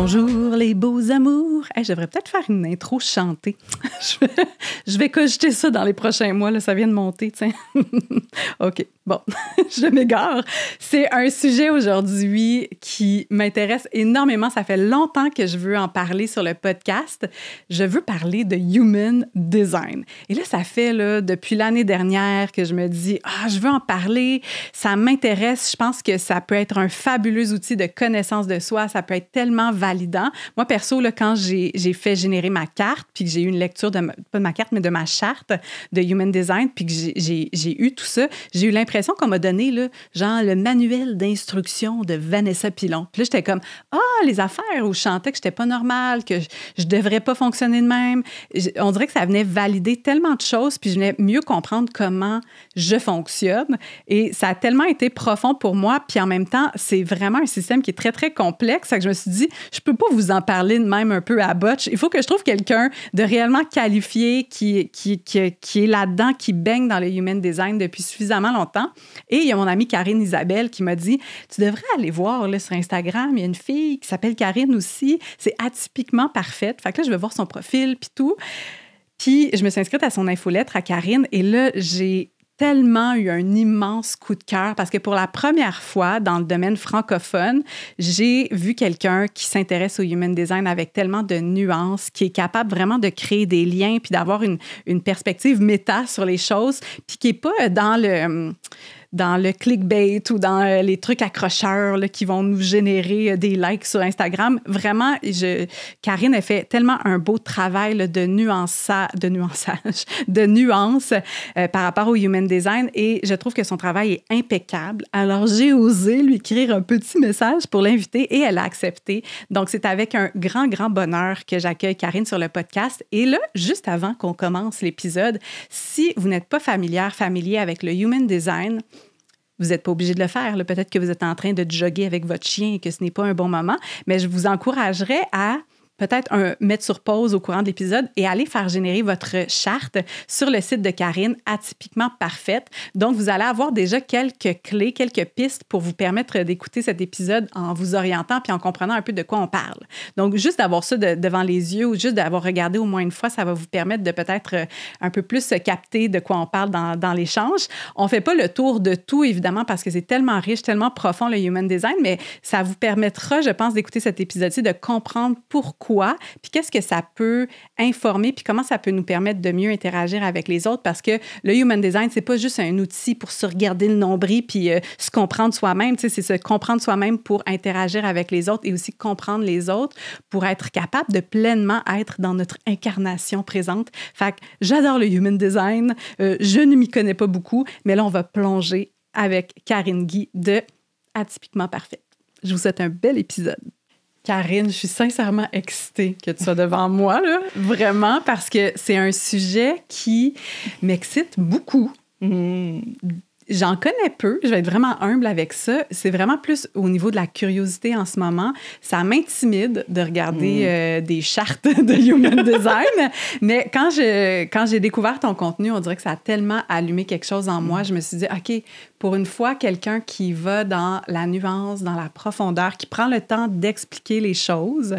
Bonjour les beaux amours. Hey, je devrais peut-être faire une intro chantée. je vais cogiter ça dans les prochains mois. Là, ça vient de monter, tiens. OK, bon, je m'égare. C'est un sujet aujourd'hui qui m'intéresse énormément. Ça fait longtemps que je veux en parler sur le podcast. Je veux parler de Human Design. Et là, ça fait depuis l'année dernière que je me dis « je veux en parler. Ça m'intéresse. Je pense que ça peut être un fabuleux outil de connaissance de soi. Ça peut être tellement validant. » Moi, perso, là, quand j'ai fait générer ma carte, puis que j'ai eu une lecture, pas de ma carte, mais de ma charte de Human Design, puis que j'ai eu tout ça, j'ai eu l'impression qu'on m'a donné, là, genre, le manuel d'instruction de Vanessa Pilon. Puis là, j'étais comme, les affaires où je chantais que j'étais pas normale, que je devrais pas fonctionner de même. On dirait que ça venait valider tellement de choses, puis je venais mieux comprendre comment je fonctionne. Et ça a tellement été profond pour moi, puis en même temps, c'est vraiment un système qui est très, très complexe. Que je me suis dit, je peux pas vous en parler de même un peu à botch. Il faut que je trouve quelqu'un de réellement qualifié qui est là-dedans, qui baigne dans le Human Design depuis suffisamment longtemps. Et il y a mon amie Karine Isabelle qui m'a dit, tu devrais aller voir là, sur Instagram, il y a une fille qui s'appelle Karine aussi, c'est atypiquement parfaite. Fait que là, je vais voir son profil, puis tout. Puis je me suis inscrite à son infolettre à Karine, et là, j'ai tellement eu un immense coup de cœur parce que pour la première fois dans le domaine francophone, j'ai vu quelqu'un qui s'intéresse au Human Design avec tellement de nuances, qui est capable vraiment de créer des liens puis d'avoir une perspective méta sur les choses, puis qui n'est pas dans le clickbait ou dans les trucs accrocheurs là, qui vont nous générer des likes sur Instagram. Vraiment, Karine a fait tellement un beau travail là, de nuances par rapport au Human Design, et je trouve que son travail est impeccable. Alors, j'ai osé lui écrire un petit message pour l'inviter et elle a accepté. Donc, c'est avec un grand, grand bonheur que j'accueille Karine sur le podcast. Et là, juste avant qu'on commence l'épisode, si vous n'êtes pas familier avec le Human Design, vous n'êtes pas obligé de le faire. Là. Peut-être que vous êtes en train de jogger avec votre chien et que ce n'est pas un bon moment, mais je vous encouragerais à peut-être mettre sur pause au courant de l'épisode et aller faire générer votre charte sur le site de Karine, atypiquement parfaite. Donc, vous allez avoir déjà quelques clés, quelques pistes pour vous permettre d'écouter cet épisode en vous orientant puis en comprenant un peu de quoi on parle. Donc, juste d'avoir ça devant les yeux ou juste d'avoir regardé au moins une fois, ça va vous permettre de peut-être un peu plus capter de quoi on parle dans l'échange. On ne fait pas le tour de tout, évidemment, parce que c'est tellement riche, tellement profond, le Human Design, mais ça vous permettra, je pense, d'écouter cet épisode-ci, de comprendre pourquoi, puis qu'est-ce que ça peut informer, puis comment ça peut nous permettre de mieux interagir avec les autres, parce que le Human Design, c'est pas juste un outil pour se regarder le nombril puis se comprendre soi-même, tu sais, c'est se comprendre soi-même pour interagir avec les autres et aussi comprendre les autres pour être capable de pleinement être dans notre incarnation présente. Fait que j'adore le Human Design, je ne m'y connais pas beaucoup, mais là, on va plonger avec Karine Guy de Atypiquement Parfaite. Je vous souhaite un bel épisode. Karine, je suis sincèrement excitée que tu sois devant moi, là, vraiment, parce que c'est un sujet qui m'excite beaucoup. J'en connais peu, je vais être vraiment humble avec ça. C'est vraiment plus au niveau de la curiosité en ce moment. Ça m'intimide de regarder des chartes de Human Design, mais quand j'ai découvert ton contenu, on dirait que ça a tellement allumé quelque chose en moi. Je me suis dit, OK, pour une fois, quelqu'un qui va dans la nuance, dans la profondeur, qui prend le temps d'expliquer les choses.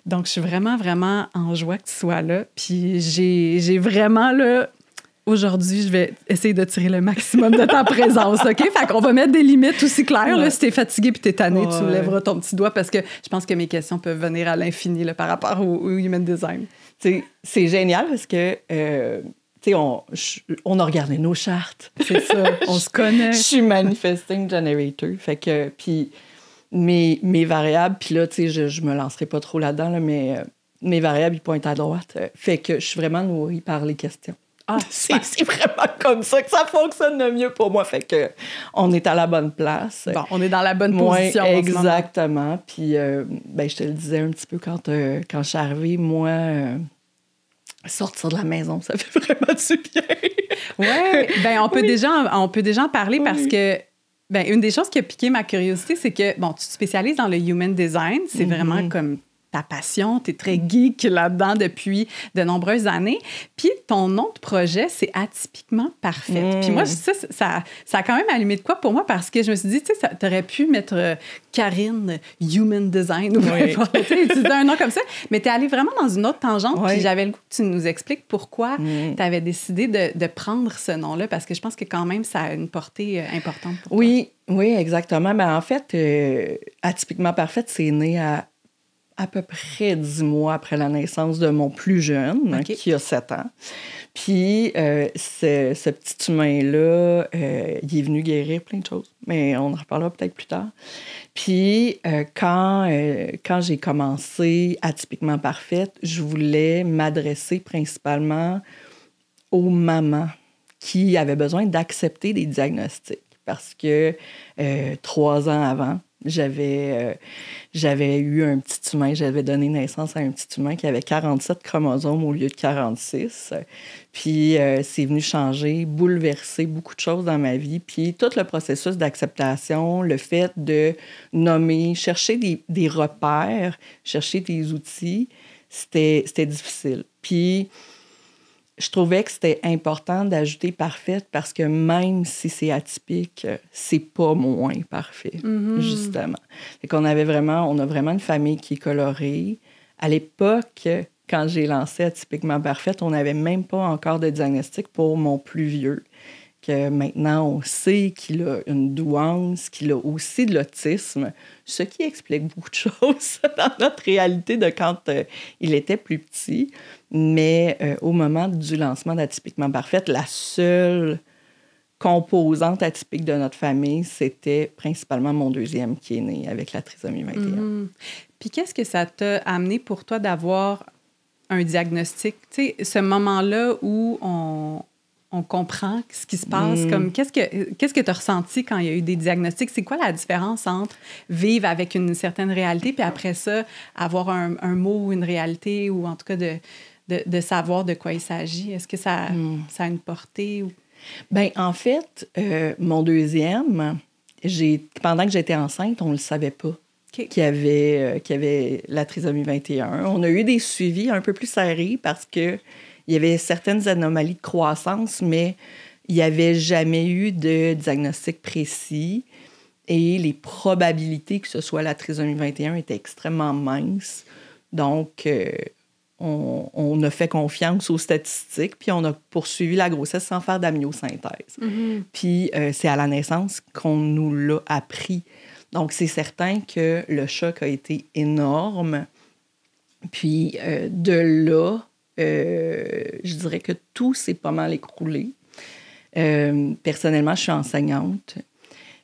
Donc, je suis vraiment, vraiment en joie que tu sois là. Puis j'ai vraiment, là... Aujourd'hui, je vais essayer de tirer le maximum de ta présence, OK? Fait qu'on va mettre des limites aussi claires. Là, si t'es fatigué puis t'es tanné, tu lèveras ton petit doigt parce que je pense que mes questions peuvent venir à l'infini là, par rapport au Human Design. C'est génial parce que... on a regardé nos chartes. C'est ça, on se connaît. Je suis manifesting generator. Fait que, puis mes variables, puis là, tu sais, je me lancerai pas trop là-dedans, là, mais mes variables, ils pointent à droite. Fait que je suis vraiment nourrie par les questions. C'est vraiment comme ça que ça fonctionne le mieux pour moi. Fait que on est à la bonne place. Bon, on est dans la bonne position. Exactement. Puis, je te le disais un petit peu quand je suis arrivée, moi... sortir de la maison, ça fait vraiment du bien. Oui, on peut déjà en parler parce que une des choses qui a piqué ma curiosité, c'est que, tu te spécialises dans le Human Design, c'est vraiment comme ta passion, tu es très geek là-dedans depuis de nombreuses années. Puis ton nom de projet, c'est Atypiquement Parfaite. Puis moi, ça a quand même allumé de quoi pour moi parce que je me suis dit, tu sais, tu aurais pu mettre Karine Human Design ou utiliser un nom comme ça, mais tu es allée vraiment dans une autre tangente. Puis j'avais le goût que tu nous expliques pourquoi tu avais décidé de prendre ce nom-là parce que je pense que quand même, ça a une portée importante pour toi. Oui, exactement. Ben, en fait, Atypiquement Parfaite, c'est né à peu près 10 mois après la naissance de mon plus jeune, qui a 7 ans. Puis, ce petit humain-là, il est venu guérir plein de choses, mais on en reparlera peut-être plus tard. Puis, quand j'ai commencé Atypiquement Parfaite, je voulais m'adresser principalement aux mamans qui avaient besoin d'accepter des diagnostics. Parce que 3 ans avant, j'avais eu un petit humain, j'avais donné naissance à un petit humain qui avait 47 chromosomes au lieu de 46. Puis c'est venu changer, bouleverser beaucoup de choses dans ma vie. Puis tout le processus d'acceptation, le fait de nommer, chercher des repères, chercher des outils, c'était difficile. Puis je trouvais que c'était important d'ajouter parfaite parce que même si c'est atypique, c'est pas moins parfait, justement. Fait qu'on on a vraiment une famille qui est colorée. À l'époque, quand j'ai lancé Atypiquement Parfaite, on n'avait même pas encore de diagnostic pour mon plus vieux, que maintenant on sait qu'il a une douance, qu'il a aussi de l'autisme, ce qui explique beaucoup de choses dans notre réalité de quand il était plus petit. Mais au moment du lancement d'Atypiquement Parfaite, la seule composante atypique de notre famille, c'était principalement mon deuxième qui est né avec la trisomie 21. Puis qu'est-ce que ça t'a amené pour toi d'avoir un diagnostic? Tu sais, ce moment-là où on comprend ce qui se passe, comme qu'est-ce que tu as ressenti quand il y a eu des diagnostics? C'est quoi la différence entre vivre avec une certaine réalité puis après ça, avoir un mot ou une réalité ou en tout cas de savoir de quoi il s'agit? Est-ce que ça a une portée? Ou... Bien, en fait, mon deuxième, pendant que j'étais enceinte, on ne le savait pas qu'il y avait la trisomie 21. On a eu des suivis un peu plus serrés parce que il y avait certaines anomalies de croissance, mais il n'y avait jamais eu de diagnostic précis. Et les probabilités que ce soit la trisomie 21 étaient extrêmement minces. Donc, on a fait confiance aux statistiques, puis on a poursuivi la grossesse sans faire d'amniosynthèse. Puis, c'est à la naissance qu'on nous l'a appris. Donc, c'est certain que le choc a été énorme. Puis, de là... je dirais que tout s'est pas mal écroulé. Personnellement, je suis enseignante.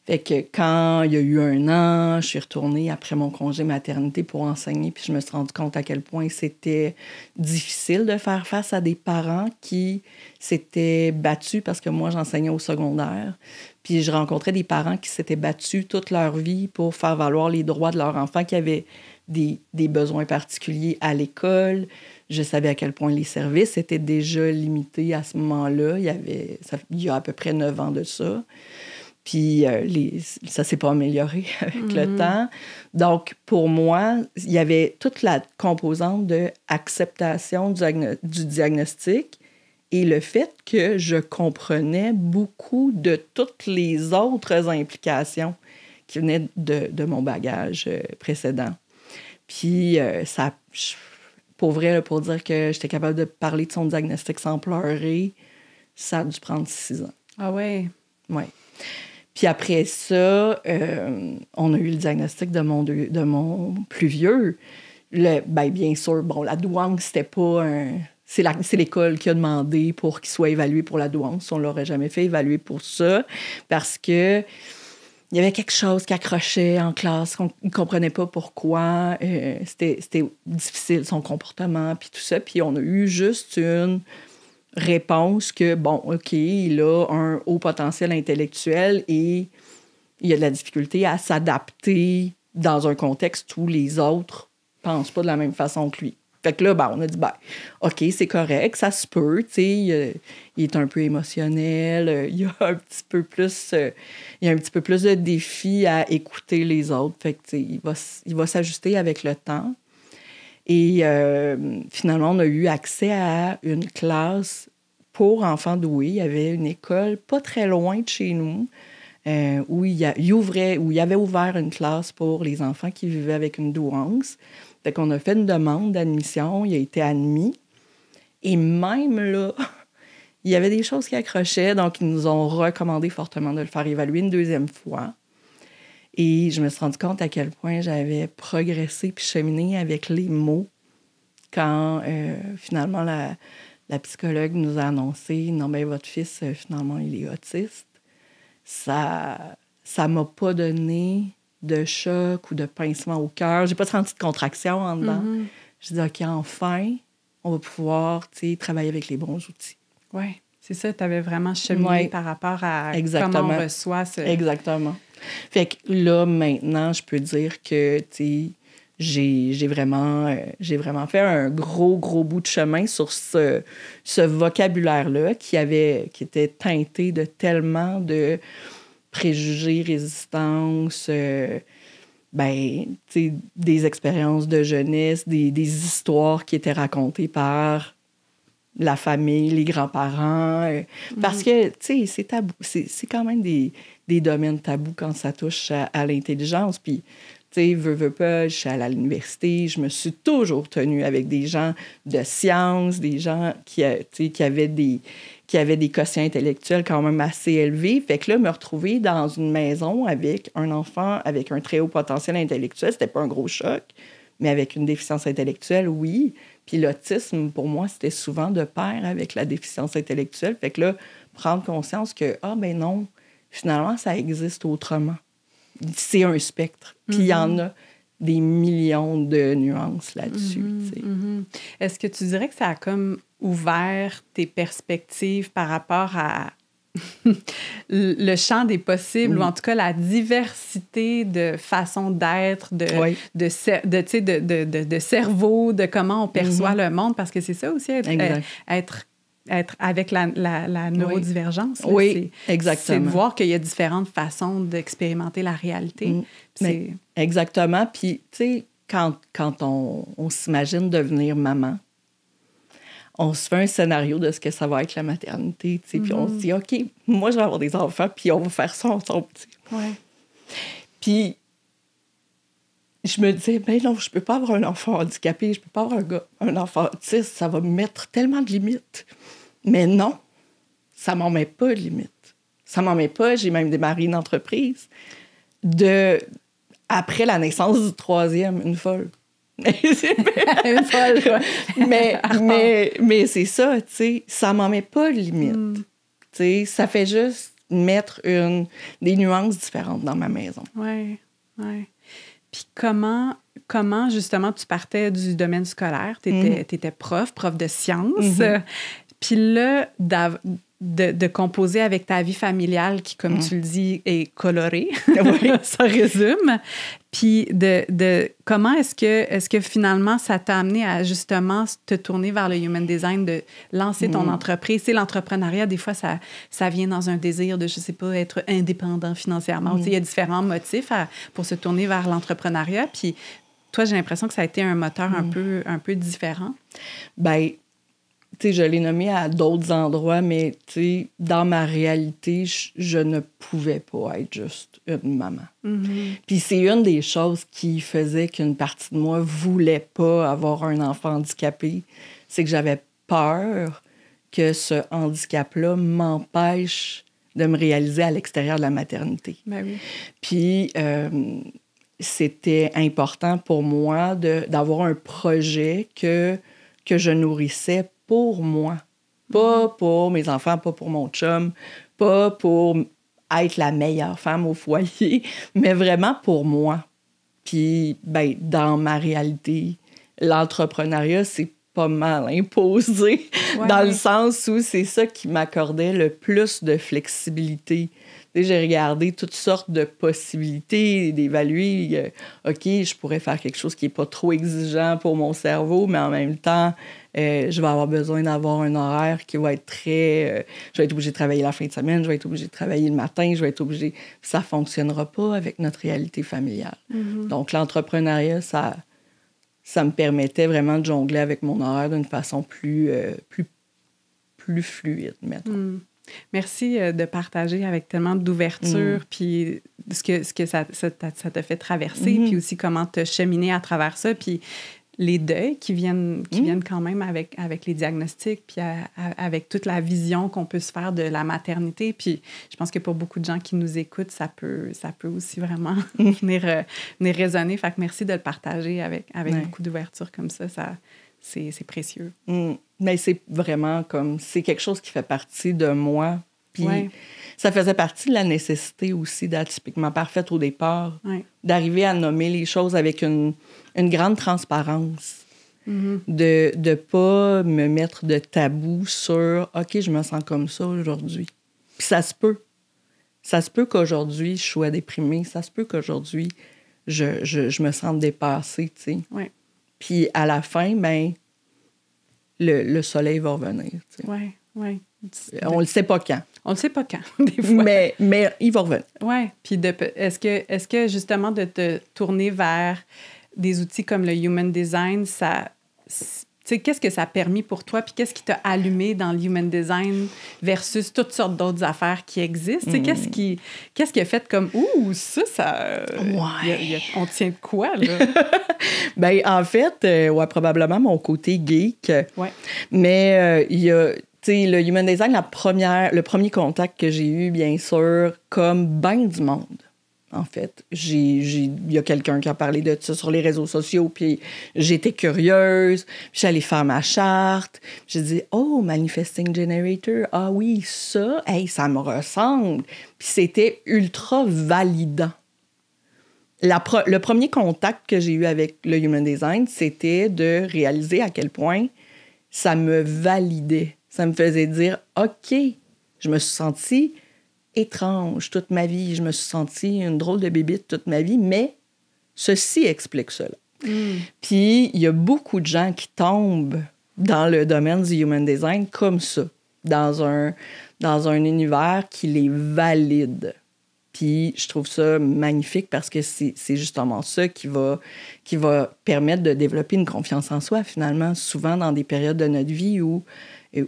Fait que quand il y a eu 1 an, je suis retournée après mon congé maternité pour enseigner, puis je me suis rendu compte à quel point c'était difficile de faire face à des parents qui s'étaient battus, parce que moi, j'enseignais au secondaire, puis je rencontrais des parents qui s'étaient battus toute leur vie pour faire valoir les droits de leur enfant qui avait des besoins particuliers à l'école. Je savais à quel point les services étaient déjà limités à ce moment-là. Il y a à peu près 9 ans de ça. Puis ça ne s'est pas amélioré avec le temps. Donc, pour moi, il y avait toute la composante d'acceptation du diagnostic et le fait que je comprenais beaucoup de toutes les autres implications qui venaient de mon bagage précédent. Puis, pour vrai, pour dire que j'étais capable de parler de son diagnostic sans pleurer, ça a dû prendre 6 ans. Ah ouais? Oui. Puis après ça, on a eu le diagnostic de mon plus vieux. Bien sûr, la douance, c'était pas un... C'est l'école qui a demandé pour qu'il soit évalué pour la douance. On ne l'aurait jamais fait évaluer pour ça parce que il y avait quelque chose qui accrochait en classe, qu'on ne comprenait pas pourquoi. C'était difficile, son comportement, puis tout ça. Puis on a eu juste une réponse que, OK, il a un haut potentiel intellectuel et il y a de la difficulté à s'adapter dans un contexte où les autres ne pensent pas de la même façon que lui. Fait que là, on a dit, OK, c'est correct, ça se peut, tu sais, il est un peu émotionnel, il y a un petit peu plus de défis à écouter les autres. Fait que, tu sais, il va s'ajuster avec le temps. Et finalement, on a eu accès à une classe pour enfants doués. Il y avait une école pas très loin de chez nous où il avait ouvert une classe pour les enfants qui vivaient avec une douance. Fait qu'on a fait une demande d'admission, il a été admis. Et même là, il y avait des choses qui accrochaient, donc ils nous ont recommandé fortement de le faire évaluer une deuxième fois. Et je me suis rendu compte à quel point j'avais progressé puis cheminé avec les mots quand finalement la psychologue nous a annoncé « Non, bien, votre fils, finalement, il est autiste ». Ça m'a pas donné de choc ou de pincement au cœur. J'ai pas senti de contraction en dedans. Mm-hmm. J'ai dit « OK, enfin, on va pouvoir travailler avec les bons outils ». Oui, c'est ça. Tu avais vraiment cheminé par rapport à comment on reçoit ce... Exactement. Fait que là, maintenant, je peux dire que, j'ai vraiment fait un gros bout de chemin sur ce vocabulaire-là qui était teinté de tellement de préjugés, résistances, des expériences de jeunesse, des histoires qui étaient racontées par la famille, les grands-parents. Parce que, c'est tabou. C'est quand même des domaines tabous quand ça touche à l'intelligence. Puis, veux pas, je suis allée à l'université, je me suis toujours tenue avec des gens de sciences, des gens qui avaient des quotients intellectuels quand même assez élevés. Fait que là, me retrouver dans une maison avec un enfant avec un très haut potentiel intellectuel, c'était pas un gros choc, mais avec une déficience intellectuelle, oui. Puis l'autisme, pour moi, c'était souvent de pair avec la déficience intellectuelle. Fait que là, prendre conscience que, ben non, finalement, ça existe autrement. C'est un spectre. Puis il y en a des millions de nuances là-dessus. Est-ce que tu dirais que ça a comme ouvert tes perspectives par rapport à le champ des possibles, ou en tout cas la diversité de façons d'être, de cerveau, de comment on perçoit le monde, parce que c'est ça aussi, être avec la neurodivergence. Oui, exactement. C'est de voir qu'il y a différentes façons d'expérimenter la réalité. Exactement. Puis, tu sais, quand on s'imagine devenir maman, on se fait un scénario de ce que ça va être la maternité, tu sais, puis on se dit, OK, moi, je vais avoir des enfants, puis on va faire ça ensemble, tu sais. Ouais. Puis, je me disais, ben non, je peux pas avoir un enfant handicapé, je peux pas avoir un enfant autiste, ça va me mettre tellement de limites. Mais non, ça m'en met pas de limites. Ça m'en met pas, j'ai même démarré une entreprise après la naissance du troisième, une folle. Une folle, quoi. mais c'est ça, tu sais, ça m'en met pas de limite. Tu sais, ça fait juste mettre des nuances différentes dans ma maison. Oui. Puis comment justement, tu partais du domaine scolaire, t'étais prof de sciences, puis là, de composer avec ta vie familiale qui, comme tu le dis, est colorée, ça résume. Puis comment est-ce que finalement ça t'a amené à justement te tourner vers le Human Design, de lancer ton entreprise? C'est l'entrepreneuriat, des fois, ça vient dans un désir de, je sais pas, être indépendant financièrement. Il y a différents motifs pour se tourner vers l'entrepreneuriat. Puis toi, j'ai l'impression que ça a été un moteur un peu différent. Bien, tu sais, je l'ai nommé à d'autres endroits, mais tu sais, dans ma réalité, je ne pouvais pas être juste une maman. Puis c'est une des choses qui faisait qu'une partie de moi voulait pas avoir un enfant handicapé, c'est que j'avais peur que ce handicap-là m'empêche de me réaliser à l'extérieur de la maternité. Ben oui. Puis c'était important pour moi d'avoir un projet que je nourrissais pour moi. Pas pour mes enfants, pas pour mon chum, pas pour être la meilleure femme au foyer, mais vraiment pour moi. Puis, ben, dans ma réalité, l'entrepreneuriat, c'est pas mal imposé, dans le sens où c'est ça qui m'accordait le plus de flexibilité. J'ai regardé toutes sortes de possibilités, d'évaluer, OK, je pourrais faire quelque chose qui n'est pas trop exigeant pour mon cerveau, mais en même temps, je vais avoir besoin d'avoir un horaire qui va être très... je vais être obligée de travailler la fin de semaine, je vais être obligée de travailler le matin, je vais être obligée... Ça ne fonctionnera pas avec notre réalité familiale. Donc, l'entrepreneuriat, ça ça me permettait vraiment de jongler avec mon horaire d'une façon plus fluide, mettons. Merci de partager avec tellement d'ouverture, puis ce que ça t'a fait traverser, puis aussi comment te cheminer à travers ça, puis les deuils qui viennent quand même avec les diagnostics, puis avec toute la vision qu'on peut se faire de la maternité. Puis je pense que pour beaucoup de gens qui nous écoutent, ça peut aussi vraiment venir résonner. Fait que merci de le partager avec beaucoup d'ouverture comme ça. C'est précieux. Mais c'est vraiment comme... C'est quelque chose qui fait partie de moi. Puis ça faisait partie de la nécessité aussi d'être typiquement parfaite au départ. D'arriver à nommer les choses avec une grande transparence. De ne pas me mettre de tabou sur « OK, je me sens comme ça aujourd'hui. » Puis ça se peut. Ça se peut qu'aujourd'hui, je sois déprimée. Ça se peut qu'aujourd'hui, je me sente dépassée, tu sais. Puis à la fin, ben, le soleil va revenir. Oui. On le sait pas quand. On le sait pas quand, des fois. Mais il va revenir. Oui. Puis est-ce que justement de te tourner vers des outils comme le Human Design, tu sais, qu'est-ce que ça a permis pour toi? Puis qu'est-ce qui t'a allumé dans le Human Design versus toutes sortes d'autres affaires qui existent? Tu sais, qu'est-ce qui a fait comme « Ouh, ça... on tient de quoi, là? » Bien, en fait, probablement mon côté geek. Mais il y a... Tu sais, le Human Design, le premier contact que j'ai eu, bien sûr, comme ben du monde. En fait, il y a quelqu'un qui a parlé de ça sur les réseaux sociaux, puis j'étais curieuse, puis j'allais faire ma charte. J'ai dit « Oh, Manifesting Generator, ah oui, ça, hey, ça me ressemble. » Puis c'était ultra validant. Le premier contact que j'ai eu avec le Human Design, c'était de réaliser à quel point ça me validait. Ça me faisait dire « OK, je me suis sentie étrange toute ma vie. Je me suis sentie une drôle de bébite toute ma vie, mais ceci explique cela. » Puis, il y a beaucoup de gens qui tombent dans le domaine du Human Design comme ça, dans un univers qui les valide. Puis, je trouve ça magnifique parce que c'est justement ça qui va permettre de développer une confiance en soi, finalement, souvent dans des périodes de notre vie où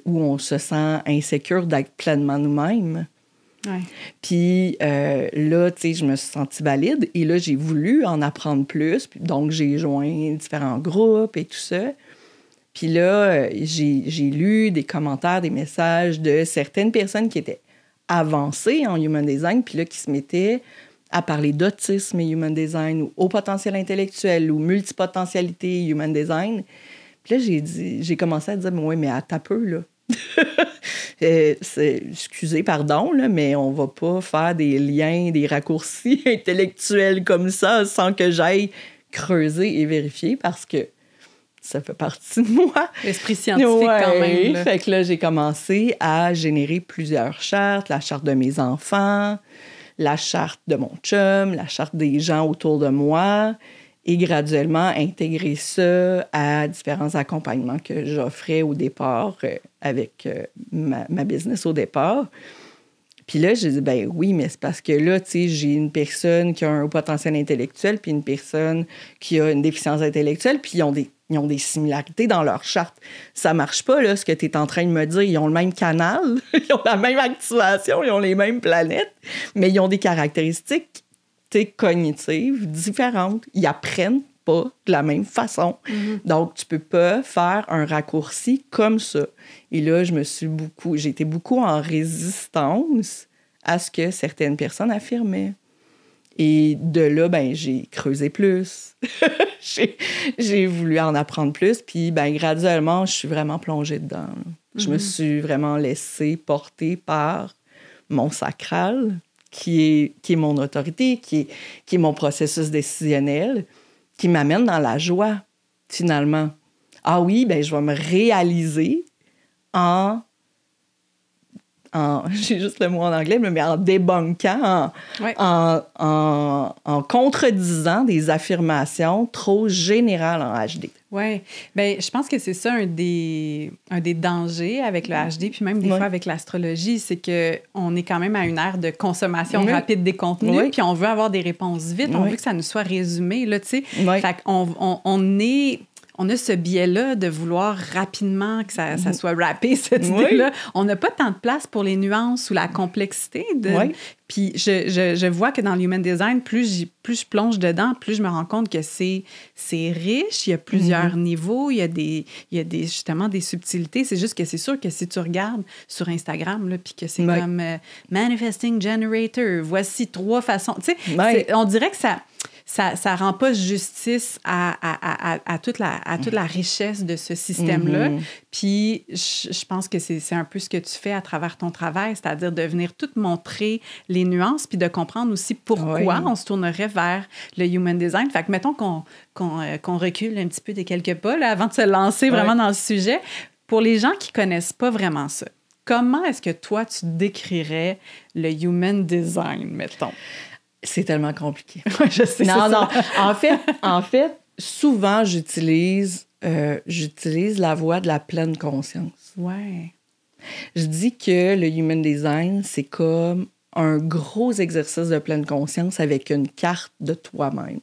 on se sent insécure d'être pleinement nous-mêmes. Puis là, tu sais, je me suis sentie valide et là, j'ai voulu en apprendre plus. Puis, donc, j'ai joint différents groupes et tout ça. Puis là, j'ai lu des commentaires, des messages de certaines personnes qui étaient avancées en Human Design, puis là, qui se mettaient à parler d'autisme et Human Design ou haut potentiel intellectuel ou multipotentialité Human Design. Puis là, j'ai commencé à dire, oui, mais attends peu, là. Excusez, pardon, là, mais on va pas faire des liens, des raccourcis intellectuels comme ça sans que j'aille creuser et vérifier parce que ça fait partie de moi. L'esprit scientifique quand même. Là. Fait que là, j'ai commencé à générer plusieurs chartes. La charte de mes enfants, la charte de mon chum, la charte des gens autour de moi et graduellement intégrer ça à différents accompagnements que j'offrais au départ avec ma business au départ. Puis là, j'ai dit, ben oui, mais c'est parce que là, tu sais, j'ai une personne qui a un haut potentiel intellectuel puis une personne qui a une déficience intellectuelle, puis ils ont des similarités dans leur charte. Ça marche pas, là, ce que tu es en train de me dire. Ils ont le même canal, ils ont la même activation, ils ont les mêmes planètes, mais ils ont des caractéristiques cognitives différentes. Ils apprennent pas de la même façon. Donc, tu peux pas faire un raccourci comme ça. Et là, j'ai été beaucoup en résistance à ce que certaines personnes affirmaient. Et de là, ben, j'ai creusé plus. j'ai voulu en apprendre plus. Puis, ben, graduellement, je suis vraiment plongée dedans. Je me suis vraiment laissée porter par mon sacral, qui est mon autorité, qui est mon processus décisionnel, qui m'amène dans la joie, finalement. Ah oui, ben je vais me réaliser en j'ai juste le mot en anglais, mais en débunkant, en contredisant des affirmations trop générales en HD. Oui. Bien, je pense que c'est ça un des dangers avec le HD, puis même des fois avec l'astrologie, c'est qu'on est quand même à une ère de consommation rapide des contenus, puis on veut avoir des réponses vite, on veut que ça nous soit résumé, là, tu sais. Fait on a ce biais-là de vouloir rapidement que ça soit rappé, cette idée-là. On n'a pas tant de place pour les nuances ou la complexité. Puis je vois que dans le Human Design, plus je plonge dedans, plus je me rends compte que c'est riche. Il y a plusieurs niveaux. Il y a justement des subtilités. C'est juste que c'est sûr que si tu regardes sur Instagram, là, puis que c'est comme Manifesting Generator, voici 3 façons. Tu sais, on dirait que ça rend pas justice à toute la richesse de ce système-là. Puis je pense que c'est un peu ce que tu fais à travers ton travail, c'est-à-dire de venir tout montrer les nuances puis de comprendre aussi pourquoi on se tournerait vers le Human Design. Fait que mettons qu'on recule un petit peu des quelques pas là, avant de se lancer vraiment dans le sujet. Pour les gens qui connaissent pas vraiment ça, comment est-ce que toi, tu décrirais le Human Design, mettons? C'est tellement compliqué. Je sais. Non. En fait, souvent, j'utilise la voie de la pleine conscience. Ouais. Je dis que le Human Design, c'est comme un gros exercice de pleine conscience avec une carte de toi-même.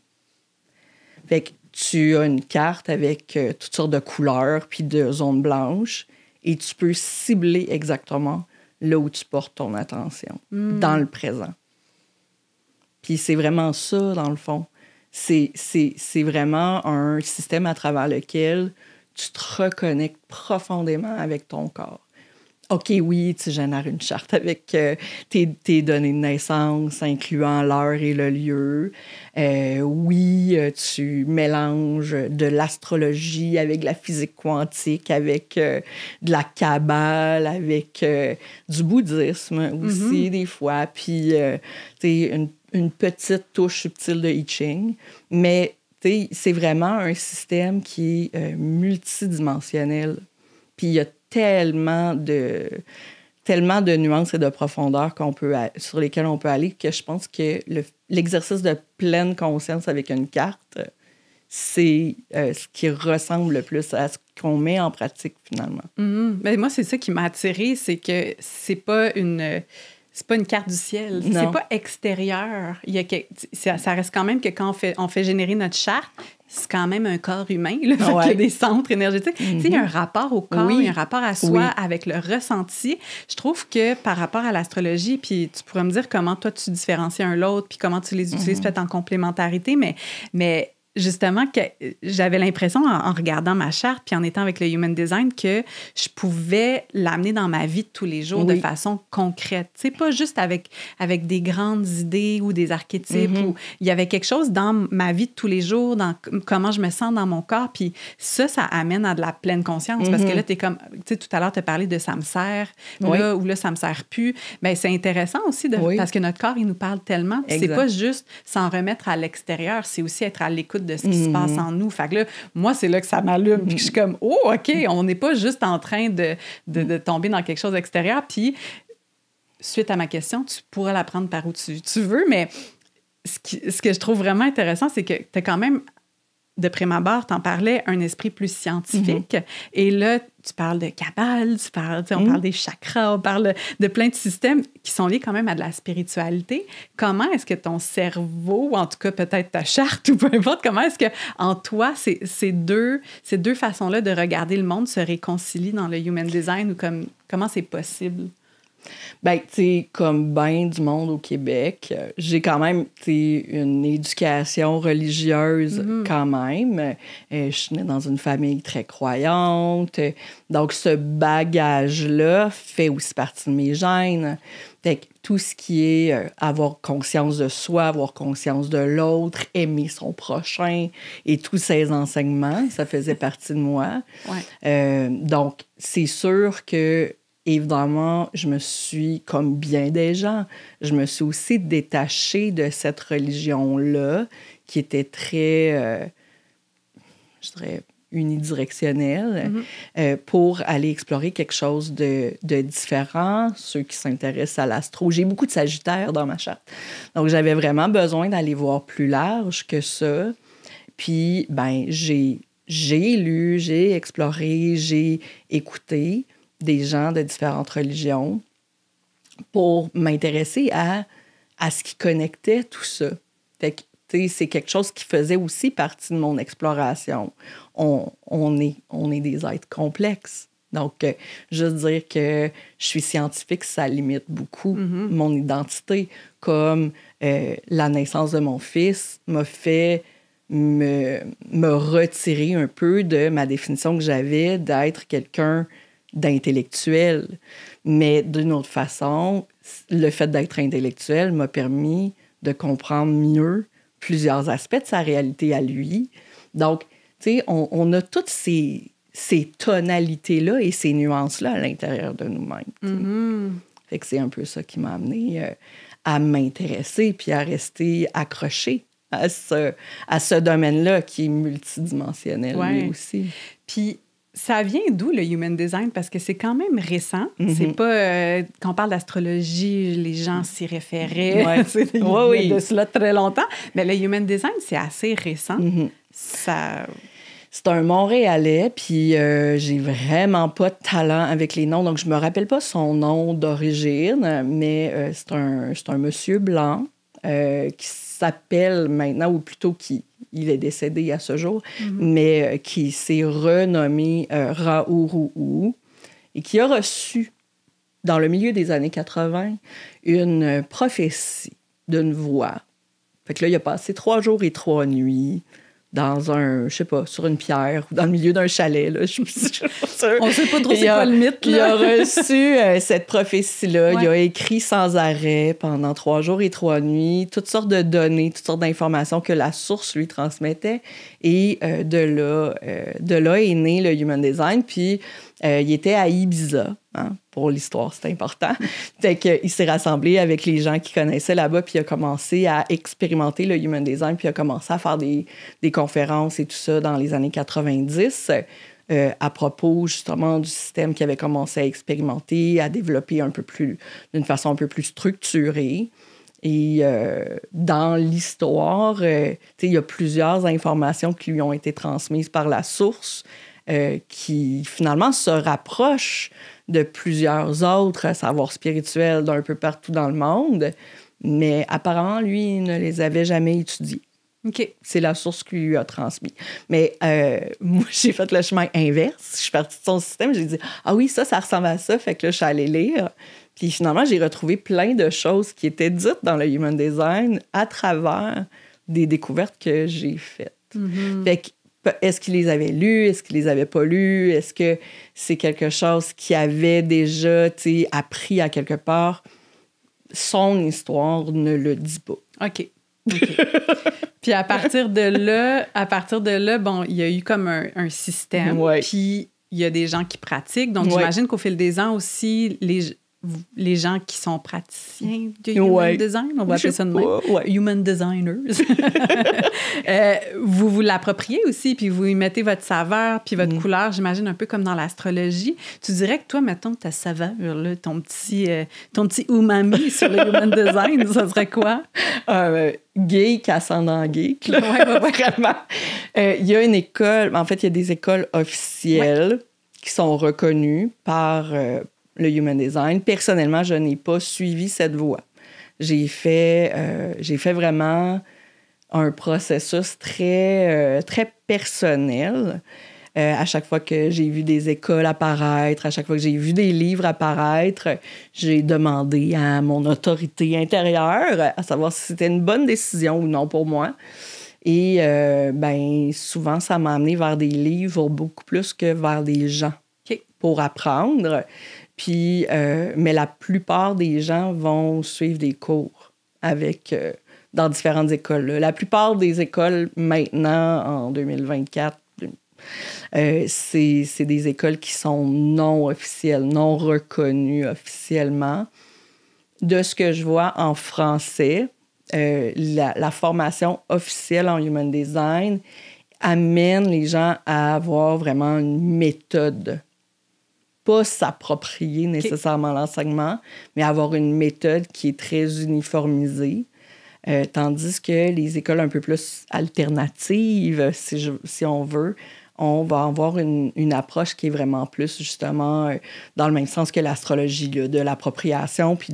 Fait que tu as une carte avec toutes sortes de couleurs puis de zones blanches et tu peux cibler exactement là où tu portes ton attention, dans le présent. Puis c'est vraiment ça, dans le fond. C'est vraiment un système à travers lequel tu te reconnectes profondément avec ton corps. OK, oui, tu génères une charte avec tes données de naissance, incluant l'heure et le lieu. Oui, tu mélanges de l'astrologie avec de la physique quantique, avec de la kabbale, avec du bouddhisme aussi, des fois. Puis, tu sais, une petite touche subtile de I Ching. Mais, tu sais, c'est vraiment un système qui est multidimensionnel. Puis, il y a tellement de nuances et de profondeur sur lesquelles on peut aller que je pense que l'exercice de pleine conscience avec une carte, c'est ce qui ressemble le plus à ce qu'on met en pratique, finalement. Ben, moi, c'est ça qui m'a attirée, c'est que c'est pas une carte du ciel. Non. C'est pas extérieur. Ça reste quand même que quand on fait générer notre charte, c'est quand même un corps humain. Là, fait qu'il y a des centres énergétiques. Tu sais, il y a un rapport au corps, il y a un rapport à soi avec le ressenti. Je trouve que par rapport à l'astrologie, puis tu pourrais me dire comment toi, tu différencies un l'autre, puis comment tu les utilises peut-être en complémentarité, mais justement, que j'avais l'impression, en regardant ma charte puis en étant avec le Human Design, que je pouvais l'amener dans ma vie de tous les jours de façon concrète. Tu sais, pas juste avec des grandes idées ou des archétypes. Où il y avait quelque chose dans ma vie de tous les jours, dans comment je me sens dans mon corps. Puis ça amène à de la pleine conscience. Parce que là, t'es comme... Tu sais, tout à l'heure, tu as parlé de « ça me sert ». Là, ou là, ça me sert plus. Bien, c'est intéressant aussi parce que notre corps, il nous parle tellement. Puis c'est pas juste s'en remettre à l'extérieur, c'est aussi être à l'écoute de ce qui se passe en nous. Fait que là, moi, c'est là que ça m'allume. Puis je suis comme, oh, OK, on n'est pas juste en train de tomber dans quelque chose d'extérieur. Puis, suite à ma question, tu pourras la prendre par où tu veux, mais ce que je trouve vraiment intéressant, c'est que tu as quand même, de prime abord, t'en parlais, un esprit plus scientifique. Et là, tu parles de Kabbale, on parle des chakras, on parle de plein de systèmes qui sont liés quand même à de la spiritualité. Comment est-ce que ton cerveau, ou en tout cas peut-être ta charte ou peu importe, comment est-ce que en toi, ces deux façons-là de regarder le monde se réconcilient dans le Human Design ou comment c'est possible? Ben, tu sais, comme ben du monde au Québec, j'ai quand même, tu sais, une éducation religieuse quand même. Je suis née dans une famille très croyante. Donc, ce bagage-là fait aussi partie de mes gènes. Fait que tout ce qui est avoir conscience de soi, avoir conscience de l'autre, aimer son prochain et tous ces enseignements, ça faisait partie de moi. Donc, c'est sûr que évidemment, je me suis, comme bien des gens, je me suis aussi détachée de cette religion-là qui était très, je dirais, unidirectionnel pour aller explorer quelque chose de différent. Ceux qui s'intéressent à l'astro, j'ai beaucoup de Sagittaire dans ma charte. Donc, j'avais vraiment besoin d'aller voir plus large que ça. Puis, ben, j'ai lu, j'ai exploré, j'ai écouté des gens de différentes religions pour m'intéresser à ce qui connectait tout ça. Fait que, tu sais, c'est quelque chose qui faisait aussi partie de mon exploration. On est des êtres complexes. Donc, juste dire que je suis scientifique, ça limite beaucoup mon identité. Comme la naissance de mon fils m'a fait me retirer un peu de ma définition que j'avais d'être quelqu'un d'intellectuel. Mais d'une autre façon, le fait d'être intellectuel m'a permis de comprendre mieux plusieurs aspects de sa réalité à lui. Donc, tu sais, on a toutes ces tonalités-là et ces nuances-là à l'intérieur de nous-mêmes. Fait que c'est un peu ça qui m'a amené à m'intéresser puis à rester accrochée à ce domaine-là qui est multidimensionnel lui aussi. Puis, ça vient d'où le Human Design? Parce que c'est quand même récent. C'est pas... quand on parle d'astrologie, les gens s'y référaient. Il y a de cela très longtemps. Mais le Human Design, c'est assez récent. Ça... C'est un Montréalais, puis j'ai vraiment pas de talent avec les noms, donc je me rappelle pas son nom d'origine, mais c'est un monsieur blanc qui s'appelle maintenant, ou plutôt il est décédé à ce jour, mais qui s'est renommé Raourou et qui a reçu, dans le milieu des années 80, une prophétie d'une voix. Fait que là, il a passé 3 jours et 3 nuits dans un, je sais pas, sur une pierre ou dans le milieu d'un chalet, là. Je suis pas sûre. On sait pas trop c'est quoi le mythe, là. Il a reçu cette prophétie-là. Il a écrit sans arrêt pendant 3 jours et 3 nuits toutes sortes de données, toutes sortes d'informations que la source lui transmettait. Et de là est né le Human Design. Puis il était à Ibiza, hein, pour l'histoire, c'est important. Fait qu'il s'est rassemblé avec les gens qui connaissaient là-bas, puis il a commencé à expérimenter le Human Design, puis il a commencé à faire des conférences et tout ça dans les années 90 à propos, justement, du système qu'il avait commencé à expérimenter, à développer d'une façon un peu plus structurée. Et dans l'histoire, il y a plusieurs informations qui lui ont été transmises par la source qui, finalement, se rapprochent de plusieurs autres savoirs spirituels d'un peu partout dans le monde. Mais apparemment, lui, il ne les avait jamais étudiés. OK. C'est la source qui lui a transmis. Mais moi, j'ai fait le chemin inverse. Je suis partie de son système. J'ai dit, ah oui, ça ressemble à ça. Fait que là, je suis allée lire. Puis finalement, j'ai retrouvé plein de choses qui étaient dites dans le Human Design à travers des découvertes que j'ai faites. Fait que, est-ce qu'il les avait lues? Est-ce qu'il les avait pas lues? Est-ce que c'est quelque chose qu'il avait déjà appris à quelque part? Son histoire ne le dit pas. OK. Puis à partir de là, bon, il y a eu comme un système. Puis il y a des gens qui pratiquent. Donc, j'imagine qu'au fil des ans aussi, les gens qui sont praticiens de Human Design, on va appeler ça de même, Human Designers, vous l'appropriez aussi, puis vous y mettez votre saveur, puis votre couleur, j'imagine un peu comme dans l'astrologie. Tu dirais que toi, mettons, ta saveur, là, ton petit umami sur le Human Design, ça serait quoi? Geek, ascendant geek, là. Vraiment. Il y a une école, en fait, il y a des écoles officielles qui sont reconnues par le Human Design. Personnellement, je n'ai pas suivi cette voie. J'ai fait vraiment un processus très, très personnel. À chaque fois que j'ai vu des écoles apparaître, à chaque fois que j'ai vu des livres apparaître, j'ai demandé à mon autorité intérieure à savoir si c'était une bonne décision ou non pour moi. Et souvent, ça m'a amené vers des livres beaucoup plus que vers des gens pour apprendre. Puis, mais la plupart des gens vont suivre des cours dans différentes écoles. La plupart des écoles maintenant, en 2024, c'est des écoles qui sont non officielles, non reconnues officiellement. De ce que je vois en français, la formation officielle en Human Design amène les gens à avoir vraiment une méthode. Pas s'approprier nécessairement l'enseignement, mais avoir une méthode qui est très uniformisée. Tandis que les écoles un peu plus alternatives, si on veut, on va avoir une approche qui est vraiment plus, justement, dans le même sens que l'astrologie, là, de l'appropriation, puis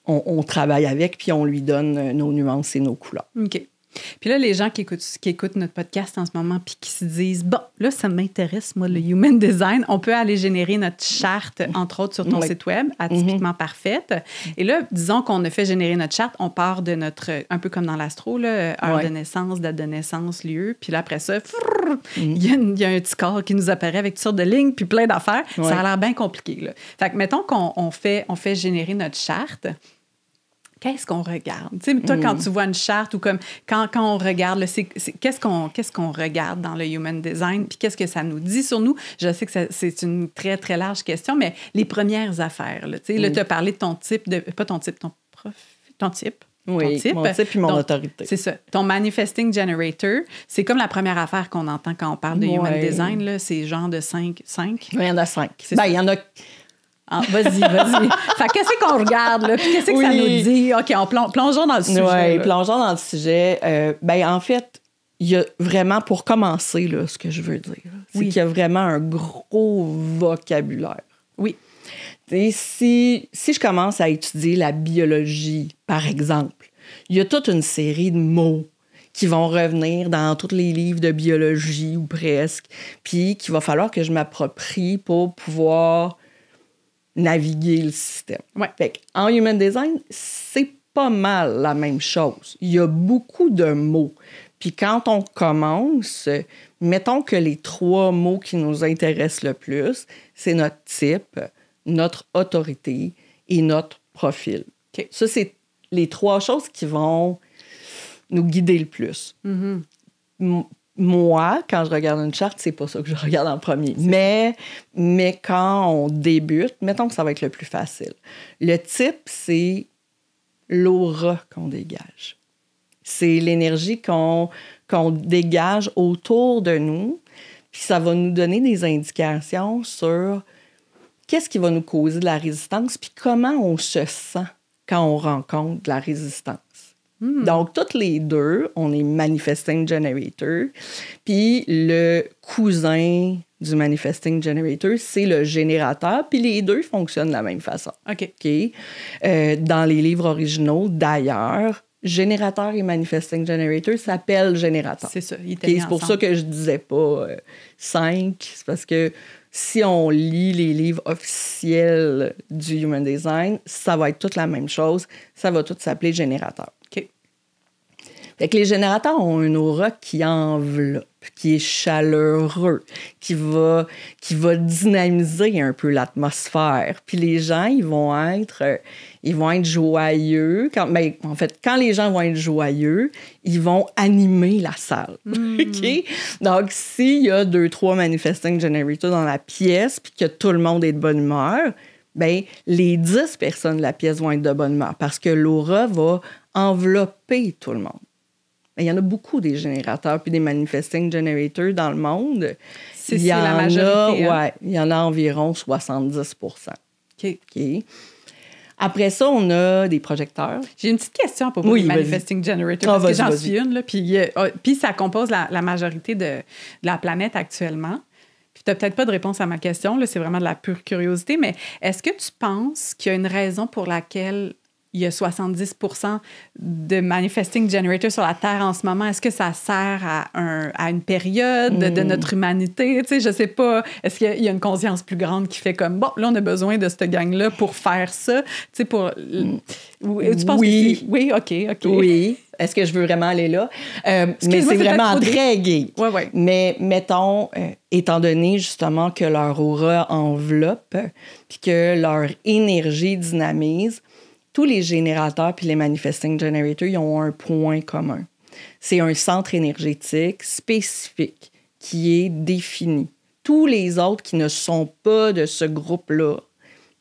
on travaille avec, puis on lui donne nos nuances et nos couleurs. OK. Puis là, les gens qui écoutent notre podcast en ce moment puis qui se disent, bon, là, ça m'intéresse, moi, le Human Design, on peut aller générer notre charte, entre autres, sur ton site web, atypiquement parfaite. Et là, disons qu'on a fait générer notre charte, on part de notre, un peu comme dans l'astro, là, heure de naissance, date de naissance, lieu, puis là, après ça, il y a un petit corps qui nous apparaît avec toutes sortes de lignes puis plein d'affaires. Ça a l'air bien compliqué, là. Fait que, mettons qu'on fait générer notre charte. Qu'est-ce qu'on regarde? Tu sais, toi, quand tu vois une charte ou comme quand on regarde, qu'est-ce qu'on regarde dans le Human Design? Puis qu'est-ce que ça nous dit sur nous? Je sais que c'est une très, très large question, mais les premières affaires, là, tu sais, là, tu as parlé de ton type, pas ton type, ton type. Oui, mon type et mon autorité. C'est ça. Ton Manifesting Generator, c'est comme la première affaire qu'on entend quand on parle de Human Design, là, c'est genre de 5. Oui, il y en a 5. Il y en a... Ah, vas-y. Fait qu'est-ce qu'on regarde, là? Puis qu'est-ce que ça nous dit? OK, plongeons dans le sujet. Oui, plongeons dans le sujet. En fait, il y a vraiment, pour commencer, là, ce que je veux dire, c'est qu'il y a vraiment un gros vocabulaire. Oui. Et si je commence à étudier la biologie, par exemple, il y a toute une série de mots qui vont revenir dans tous les livres de biologie, ou presque, puis qu'il va falloir que je m'approprie pour pouvoir naviguer le système. Ouais. Fait en Human Design, c'est pas mal la même chose. Il y a beaucoup de mots. Puis quand on commence, mettons que les 3 mots qui nous intéressent le plus, c'est notre type, notre autorité et notre profil. Okay. Ça, c'est les 3 choses qui vont nous guider le plus. Mm-hmm. Moi, quand je regarde une charte, c'est pas ça que je regarde en premier. Mais quand on débute, mettons que ça va être le plus facile. Le type, c'est l'aura qu'on dégage. C'est l'énergie qu'on dégage autour de nous. Puis ça va nous donner des indications sur qu'est-ce qui va nous causer de la résistance, puis comment on se sent quand on rencontre de la résistance. Donc, toutes les 2, on est Manifesting Generator. Puis le cousin du Manifesting Generator, c'est le générateur. Puis les 2 fonctionnent de la même façon. OK. Dans les livres originaux, d'ailleurs, générateur et Manifesting Generator s'appellent générateur. C'est ça, c'est pour ça que je disais pas 5. C'est parce que si on lit les livres officiels du Human Design, ça va être toute la même chose. Ça va tout s'appeler générateur. Fait que les générateurs ont une aura qui enveloppe, qui est chaleureux, qui va dynamiser un peu l'atmosphère. Puis les gens, ils vont être joyeux. Quand les gens vont être joyeux, ils vont animer la salle. OK? Donc, s'il y a 2-3 Manifesting Generators dans la pièce, puis que tout le monde est de bonne humeur, bien, les 10 personnes de la pièce vont être de bonne humeur parce que l'aura va envelopper tout le monde. Il y en a beaucoup des générateurs puis des Manifesting Generators dans le monde. C'est la majorité. Oui, il y en a environ 70 OK. Après ça, on a des projecteurs. J'ai une petite question à propos des Manifesting Generators, parce que j'en suis une, là, puis ça compose la majorité de la planète actuellement. Puis tu n'as peut-être pas de réponse à ma question, là, c'est vraiment de la pure curiosité, mais est-ce que tu penses qu'il y a une raison pour laquelle il y a 70% de Manifesting Generators sur la Terre en ce moment? Est-ce que ça sert à une période de notre humanité? Tu sais, je sais pas. Est-ce qu'il y a une conscience plus grande qui fait comme, bon, là, on a besoin de cette gang-là pour faire ça? Tu sais, tu penses oui. Oui, OK. Oui. Est-ce que je veux vraiment aller là? Mais c'est vraiment très gay. Oui. Mais mettons, étant donné justement que leur aura enveloppe puis que leur énergie dynamise, tous les générateurs puis les Manifesting Generators, ils ont un point commun. C'est un centre énergétique spécifique qui est défini. Tous les autres qui ne sont pas de ce groupe-là,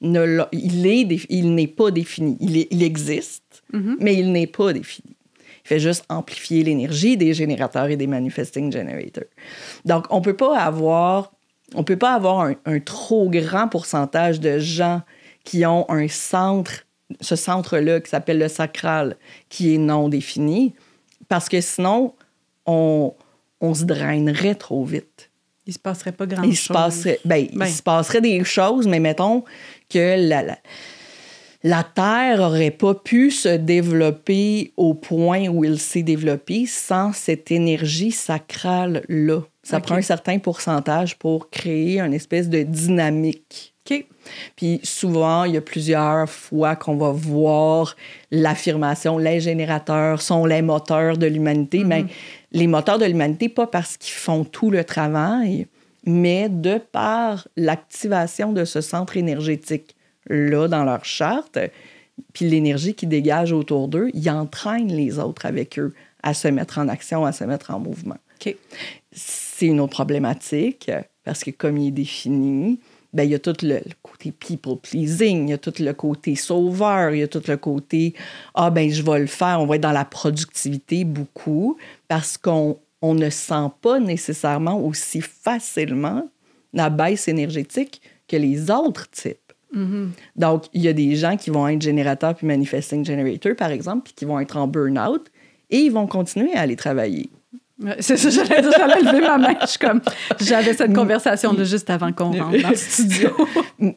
il n'est pas défini. Il existe, mais il n'est pas défini. Il fait juste amplifier l'énergie des générateurs et des manifesting generators. Donc, on peut pas avoir un trop grand pourcentage de gens qui ont un centre, ce centre-là qui s'appelle le sacral, qui est non défini, parce que sinon, on se drainerait trop vite. Il se passerait pas grand-chose. Il se passerait des choses, mais mettons que la Terre n'aurait pas pu se développer au point où il s'est développé sans cette énergie sacrale-là. Ça prend un certain pourcentage pour créer une espèce de dynamique. OK. Puis souvent, il y a plusieurs fois qu'on va voir l'affirmation « les générateurs sont les moteurs de l'humanité ». Mais les moteurs de l'humanité, pas parce qu'ils font tout le travail, mais de par l'activation de ce centre énergétique-là dans leur charte, puis l'énergie qui dégage autour d'eux, ils entraînent les autres avec eux à se mettre en action, à se mettre en mouvement. OK. C'est une autre problématique, parce que comme il est défini, ben, il y a tout le côté people-pleasing, il y a tout le côté sauveur, il y a tout le côté « Ah, ben je vais le faire », on va être dans la productivité beaucoup, parce qu'on ne sent pas nécessairement aussi facilement la baisse énergétique que les autres types. Mm-hmm. Donc, il y a des gens qui vont être générateurs puis manifesting generator, par exemple, puis qui vont être en burn-out, et ils vont continuer à aller travailler. C'est ça, j'allais lever ma main. J'avais cette conversation-là juste avant qu'on rentre dans le studio.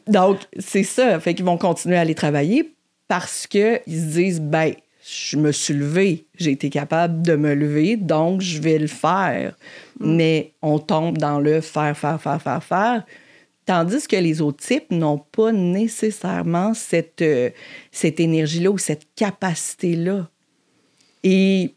Donc, c'est ça. Fait qu'ils vont continuer à aller travailler parce qu'ils se disent, ben, je me suis levée, j'ai été capable de me lever, donc je vais le faire. Mais on tombe dans le faire. Tandis que les autres types n'ont pas nécessairement cette énergie-là ou cette capacité-là. Et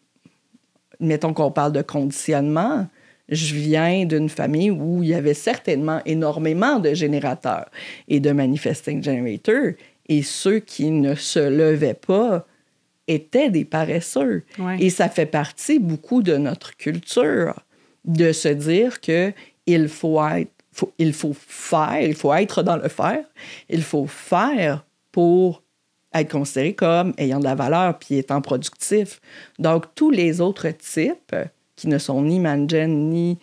mettons qu'on parle de conditionnement, je viens d'une famille où il y avait certainement énormément de générateurs et de manifesting generators, et ceux qui ne se levaient pas étaient des paresseux. Ouais. Et ça fait partie beaucoup de notre culture, de se dire qu'il faut être dans le faire, il faut faire pour être considéré comme ayant de la valeur puis étant productif. Donc, tous les autres types qui ne sont ni mangen ni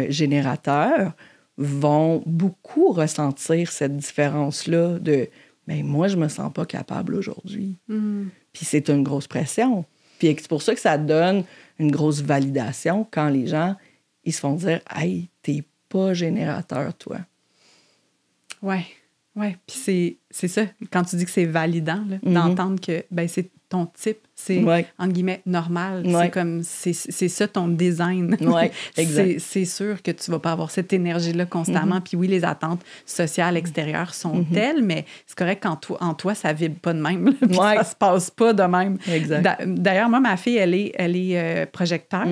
générateurs vont beaucoup ressentir cette différence-là de « ben moi, je me sens pas capable aujourd'hui. » Puis c'est une grosse pression. Puis c'est pour ça que ça donne une grosse validation quand les gens, ils se font dire « Hey, t'es pas générateur, toi. » Ouais. Oui, puis c'est ça, quand tu dis que c'est validant, là, d'entendre que ben, c'est ton type, c'est, entre guillemets, normal. C'est comme, c'est ça ton design. Oui, exact. C'est sûr que tu vas pas avoir cette énergie-là constamment. Puis oui, les attentes sociales extérieures sont telles, mais c'est correct qu'en toi, ça vibre pas de même. Puis ça se passe pas de même. Exact. D'ailleurs, moi, ma fille, elle est projecteur.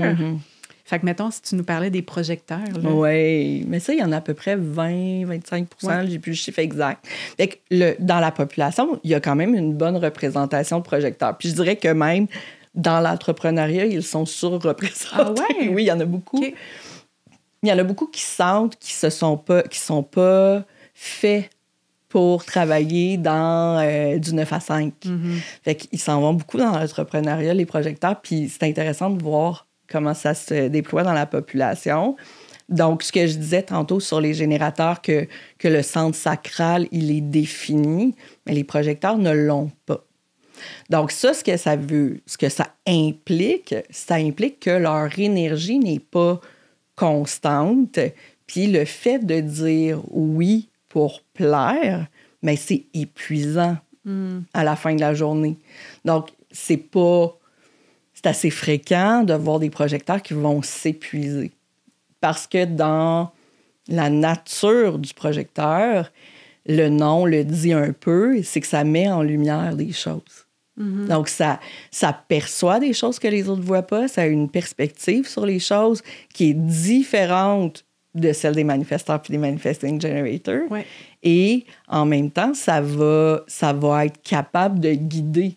Fait que, mettons, si tu nous parlais des projecteurs. Oui, mais ça, il y en a à peu près 20-25 j'ai plus le chiffre exact. Fait que dans la population, il y a quand même une bonne représentation de projecteurs. Puis je dirais que même dans l'entrepreneuriat, ils sont surreprésentés. Ah ouais? Oui, il y en a beaucoup. Okay. Il y en a beaucoup qui sentent qui sont pas faits pour travailler dans du 9 à 5. Fait qu'ils s'en vont beaucoup dans l'entrepreneuriat, les projecteurs. Puis c'est intéressant de voir comment ça se déploie dans la population. Donc, ce que je disais tantôt sur les générateurs, que le centre sacral, il est défini, mais les projecteurs ne l'ont pas. Donc, ça, ce que ça implique que leur énergie n'est pas constante. Puis le fait de dire oui pour plaire, mais c'est épuisant à la fin de la journée. Donc, c'est assez fréquent de voir des projecteurs qui vont s'épuiser. Parce que dans la nature du projecteur, le nom le dit un peu, c'est que ça met en lumière des choses. Donc, ça perçoit des choses que les autres ne voient pas, ça a une perspective sur les choses qui est différente de celle des manifesteurs puis des manifesting generators. Ouais. Et en même temps, ça va être capable de guider.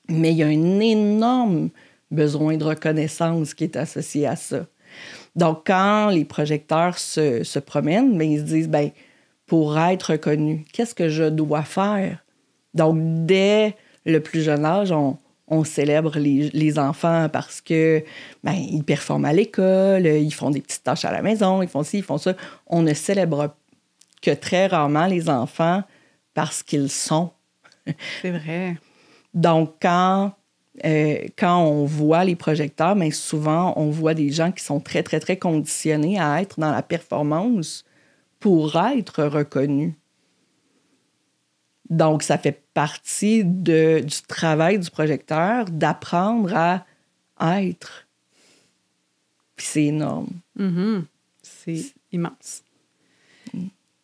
Mais il y a un énorme besoin de reconnaissance qui est associé à ça. Donc, quand les projecteurs se promènent, bien, ils se disent, bien, pour être reconnu, qu'est-ce que je dois faire? Donc, dès le plus jeune âge, On célèbre les enfants parce que ils performent à l'école, ils font des petites tâches à la maison, ils font ci, ils font ça. On ne célèbre que très rarement les enfants parce qu'ils sont. C'est vrai. Donc, quand on voit les projecteurs, mais souvent, on voit des gens qui sont très, très, très conditionnés à être dans la performance pour être reconnus. Donc, ça fait partie du travail du projecteur d'apprendre à être. Puis c'est énorme. Mm-hmm. C'est immense.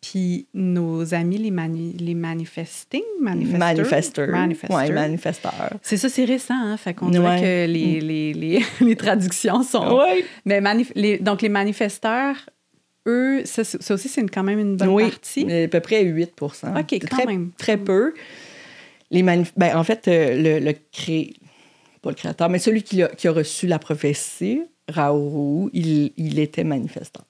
Puis nos amis, les manifesteurs. Oui, manifesteurs. C'est ça, c'est récent, hein? Fait qu'on dirait que les traductions sont... Oui. Mais donc, les manifesteurs, eux, ça aussi, c'est quand même une bonne partie. Oui, à peu près 8 % OK, quand même. Très peu. En fait, pas le créateur, mais celui qui a reçu la prophétie, Raoult, il était manifesteur.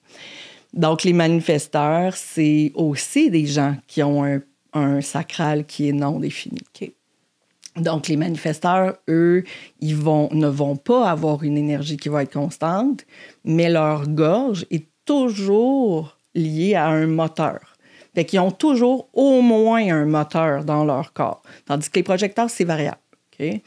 Donc, les manifesteurs, c'est aussi des gens qui ont un sacral qui est non défini. Okay. Donc, les manifesteurs, eux, ne vont pas avoir une énergie qui va être constante, mais leur gorge est toujours liée à un moteur. Fait qu'ils ont toujours au moins un moteur dans leur corps. Tandis que les projecteurs, c'est variable. Okay?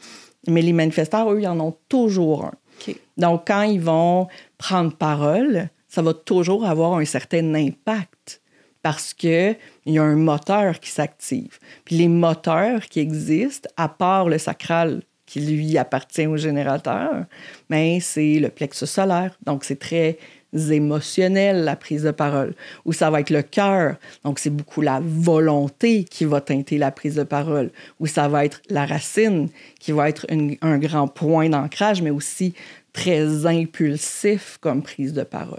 Mais les manifesteurs, eux, ils en ont toujours un. Okay. Donc, quand ils vont prendre parole, ça va toujours avoir un certain impact parce qu'il y a un moteur qui s'active. Puis les moteurs qui existent, à part le sacral qui, lui, appartient au générateur, mais c'est le plexus solaire. Donc, c'est très émotionnel, la prise de parole. Ou ça va être le cœur. Donc, c'est beaucoup la volonté qui va teinter la prise de parole. Ou ça va être la racine qui va être un grand point d'ancrage, mais aussi très impulsif comme prise de parole.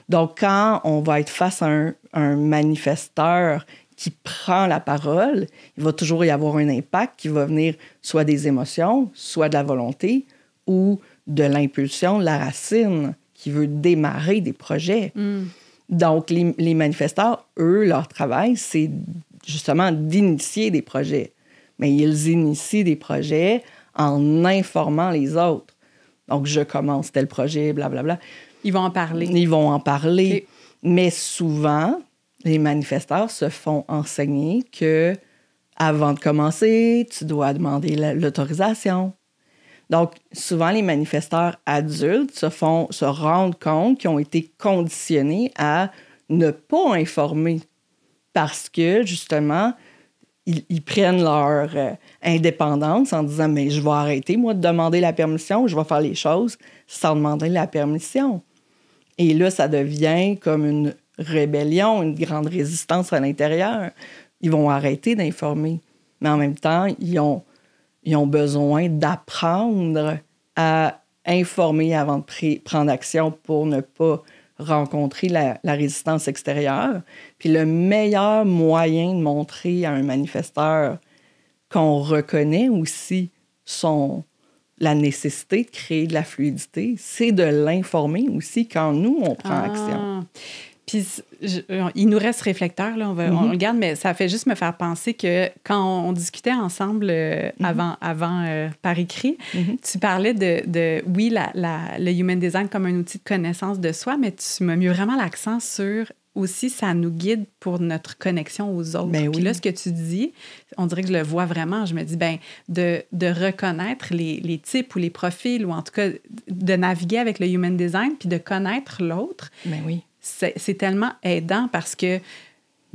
Donc, quand on va être face à un manifesteur qui prend la parole, il va toujours y avoir un impact qui va venir soit des émotions, soit de la volonté ou de l'impulsion, de la racine qui veut démarrer des projets. Donc, les manifesteurs, eux, leur travail, c'est justement d'initier des projets. Mais ils initient des projets en informant les autres. Donc, je commence tel projet, blablabla. Ils vont en parler. Ils vont en parler. Okay. Mais souvent, les manifesteurs se font enseigner que avant de commencer, tu dois demander l'autorisation. Donc, souvent, les manifesteurs adultes se rendent compte qu'ils ont été conditionnés à ne pas informer parce que, justement, ils prennent leur indépendance en disant « Mais je vais arrêter, moi, de demander la permission, je vais faire les choses sans demander la permission. » Et là, ça devient comme une rébellion, une grande résistance à l'intérieur. Ils vont arrêter d'informer. Mais en même temps, ils ont besoin d'apprendre à informer avant de prendre action pour ne pas rencontrer la résistance extérieure. Puis le meilleur moyen de montrer à un manifesteur qu'on reconnaît aussi la nécessité de créer de la fluidité, c'est de l'informer aussi quand nous, on prend action. Puis, il nous reste réflecteur, là, on le garde, mais ça fait juste me faire penser que quand on discutait ensemble avant par écrit, tu parlais oui, le Human Design comme un outil de connaissance de soi, mais tu m'as mis vraiment l'accent sur aussi, ça nous guide pour notre connexion aux autres. Ben oui. Puis là, ce que tu dis, on dirait que je le vois vraiment. Je me dis, de reconnaître les types ou les profils, ou en tout cas, de naviguer avec le Human Design, puis de connaître l'autre. Ben oui. C'est tellement aidant parce que,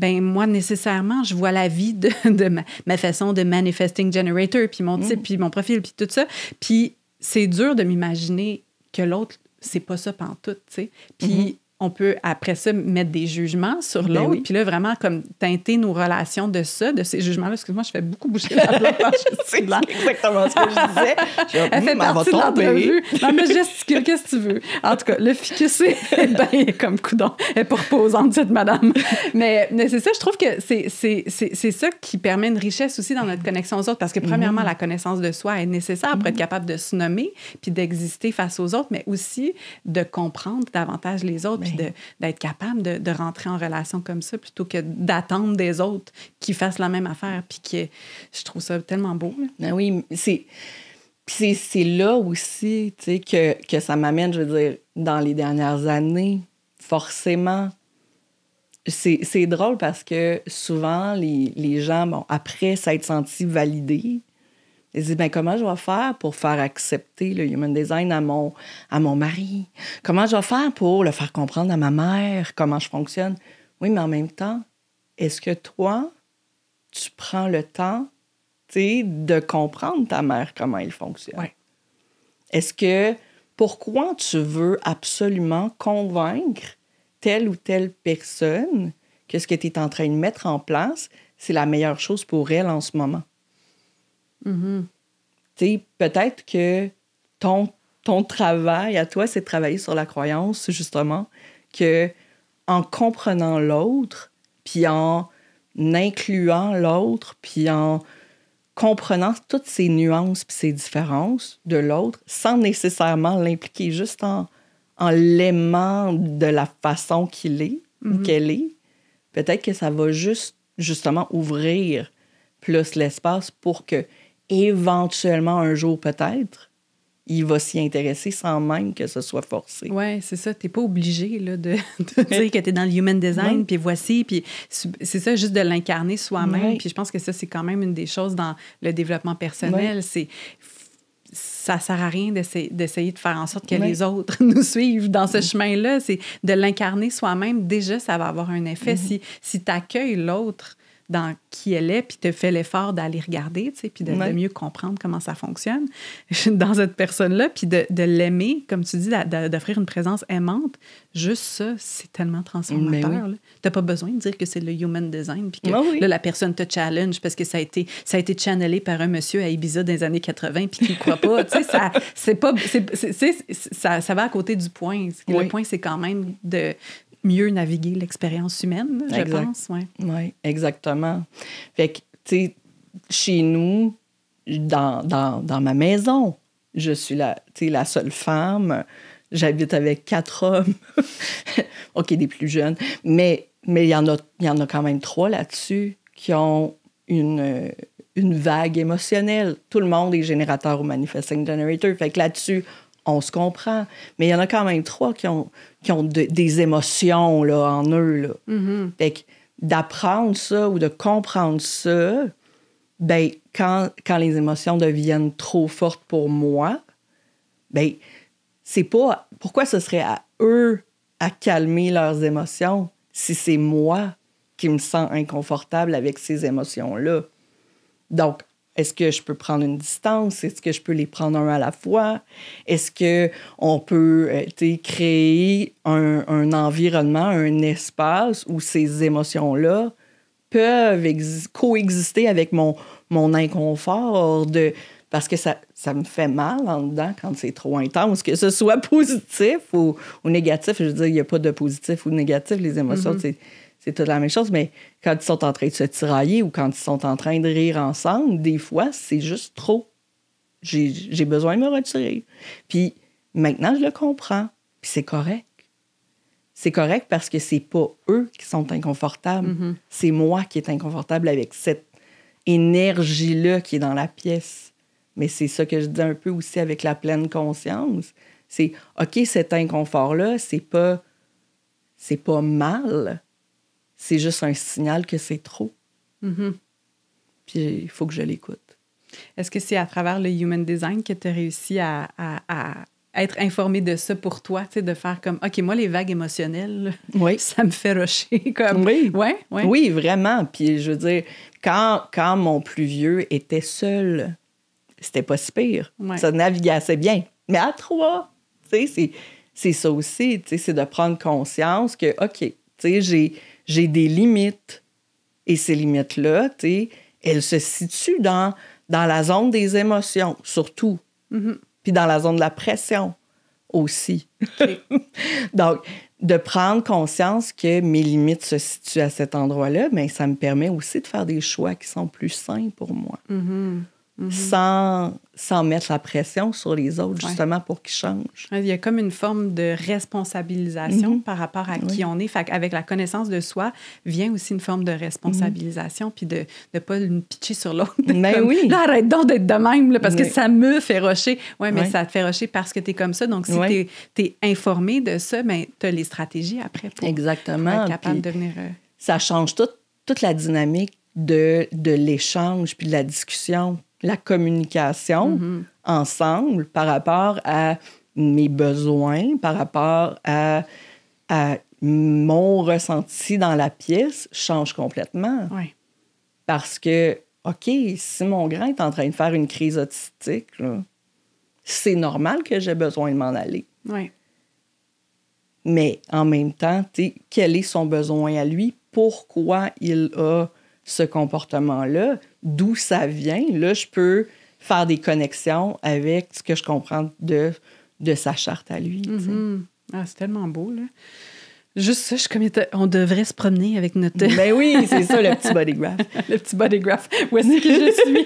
moi, nécessairement, je vois la vie de ma façon de manifesting generator, puis mon type, puis mon profil, puis tout ça. Puis c'est dur de m'imaginer que l'autre, c'est pas ça pantoute, tu sais. Puis on peut, après ça, mettre des jugements sur l'autre. Oui. Puis là, vraiment, comme teinter nos relations de ces jugements-là. Excuse-moi, je fais beaucoup bouger la blanche. C'est exactement ce que je disais. Elle fait partie de l'entrevue. Non, mais gesticule, qu'est-ce que tu veux? En tout cas, le ficus est comme coudon. Elle est pas reposante, cette madame. Mais c'est ça, je trouve que c'est ça qui permet une richesse aussi dans notre connexion aux autres. Parce que, premièrement, la connaissance de soi est nécessaire pour être capable de se nommer puis d'exister face aux autres, mais aussi de comprendre davantage les autres. D'être capable de rentrer en relation comme ça plutôt que d'attendre des autres qui fassent la même affaire. Puis que je trouve ça tellement beau. Là. Ben oui, Puis c'est là aussi, tu sais, que ça m'amène, je veux dire, dans les dernières années, forcément. C'est drôle parce que souvent, les gens, bon, après s'être sentis validés, ils disent, ben comment je vais faire pour faire accepter le Human Design à mon mari? Comment je vais faire pour le faire comprendre à ma mère? Comment je fonctionne? Oui, mais en même temps, est-ce que toi, tu prends le temps, tu sais, de comprendre ta mère, comment elle fonctionne? Ouais. Est-ce que, pourquoi tu veux absolument convaincre telle ou telle personne que ce que tu es en train de mettre en place, c'est la meilleure chose pour elle en ce moment? Mm-hmm. Tu sais, peut-être que ton travail à toi, c'est de travailler sur la croyance, justement, que en comprenant l'autre, puis en incluant l'autre, puis en comprenant toutes ces nuances puis ces différences de l'autre, sans nécessairement l'impliquer, juste en l'aimant de la façon qu'il est ou qu'elle est, peut-être que ça va justement ouvrir plus l'espace pour que, éventuellement, un jour peut-être, il va s'y intéresser sans même que ce soit forcé. Oui, c'est ça. Tu n'es pas obligé là, de dire que tu es dans le Human Design, puis voici. Puis c'est ça, juste de l'incarner soi-même. Puis je pense que ça, c'est quand même une des choses dans le développement personnel. Ça ne sert à rien d'essayer de faire en sorte que les autres nous suivent dans ce chemin-là. C'est de l'incarner soi-même. Déjà, ça va avoir un effet. Si tu accueilles l'autre dans qui elle est, puis te fais l'effort d'aller regarder, tu sais, puis de mieux comprendre comment ça fonctionne dans cette personne-là, puis de l'aimer, comme tu dis, d'offrir une présence aimante, juste ça, c'est tellement transformateur. Tu n'as pas besoin de dire que c'est le Human Design, puis que là, la personne te challenge parce que ça a été channelé par un monsieur à Ibiza dans les années 80, puis qui ne croit pas. Tu sais, ça va à côté du point. Le point, c'est quand même de mieux naviguer l'expérience humaine, je pense. Oui, exactement. Fait que, tu sais, chez nous, dans ma maison, je suis la seule femme. J'habite avec 4 hommes. OK, des plus jeunes. Mais il y en a quand même 3 là-dessus qui ont une vague émotionnelle. Tout le monde est générateur ou manifesting generator. Fait que là-dessus, on se comprend. Mais il y en a quand même 3 qui ont des émotions là, en eux. Là. Fait que d'apprendre ça ou de comprendre ça, ben quand les émotions deviennent trop fortes pour moi, ben c'est pas... Pourquoi ce serait à eux à calmer leurs émotions si c'est moi qui me sens inconfortable avec ces émotions-là? Donc, est-ce que je peux prendre une distance? Est-ce que je peux les prendre un à la fois? Est-ce qu'on peut créer un environnement, un espace où ces émotions-là peuvent coexister avec mon inconfort? Parce que ça me fait mal en dedans quand c'est trop intense, que ce soit positif ou négatif. Je veux dire, il n'y a pas de positif ou de négatif. Les émotions, c'est toute la même chose, mais quand ils sont en train de se tirailler ou quand ils sont en train de rire ensemble, des fois, c'est juste trop. J'ai besoin de me retirer. Puis maintenant, je le comprends. Puis c'est correct. C'est correct parce que c'est pas eux qui sont inconfortables. C'est moi qui est inconfortable avec cette énergie-là qui est dans la pièce. Mais c'est ça que je dis un peu aussi avec la pleine conscience. C'est, OK, cet inconfort-là, c'est pas mal. C'est juste un signal que c'est trop. Puis il faut que je l'écoute. Est-ce que c'est à travers le Human Design que tu as réussi à être informé de ça pour toi, tu sais, de faire comme, OK, moi, les vagues émotionnelles, ça me fait rusher. Comme... Oui, vraiment. Puis je veux dire, quand mon plus vieux était seul, c'était pas si pire. Ça naviguait assez bien. Mais à 3, tu sais, c'est ça aussi, tu sais, c'est de prendre conscience que, OK, tu sais, j'ai des limites. Et ces limites-là, tu sais, elles se situent dans la zone des émotions, surtout. Puis dans la zone de la pression aussi. Okay. Donc, de prendre conscience que mes limites se situent à cet endroit-là, bien, ça me permet aussi de faire des choix qui sont plus sains pour moi. sans mettre la pression sur les autres, justement, pour qu'ils changent. Il y a comme une forme de responsabilisation par rapport à qui on est. Fait qu'avec la connaissance de soi, vient aussi une forme de responsabilisation, puis de ne pas nous pitcher sur l'autre. Mais comme, oui! Là, arrête donc d'être de même, là, parce que ça me fait rocher. Oui, mais ça te fait rocher parce que tu es comme ça. Donc, si tu es informé de ça, ben, tu as les stratégies après pour Exactement. être capable de devenir... Ça change toute la dynamique de l'échange puis de la discussion, la communication ensemble par rapport à mes besoins, par rapport à mon ressenti dans la pièce change complètement. Oui. Parce que, OK, si mon grand est en train de faire une crise autistique, là, c'est normal que j'ai besoin de m'en aller. Oui. Mais en même temps, quel est son besoin à lui? Pourquoi il a ce comportement-là? D'où ça vient? Là, je peux faire des connexions avec ce que je comprends de sa charte à lui. Ah, c'est tellement beau, là. Juste ça, on devrait se promener avec notre... Ben oui, c'est ça, le petit body graph. Le petit body graph. Où est-ce que je suis?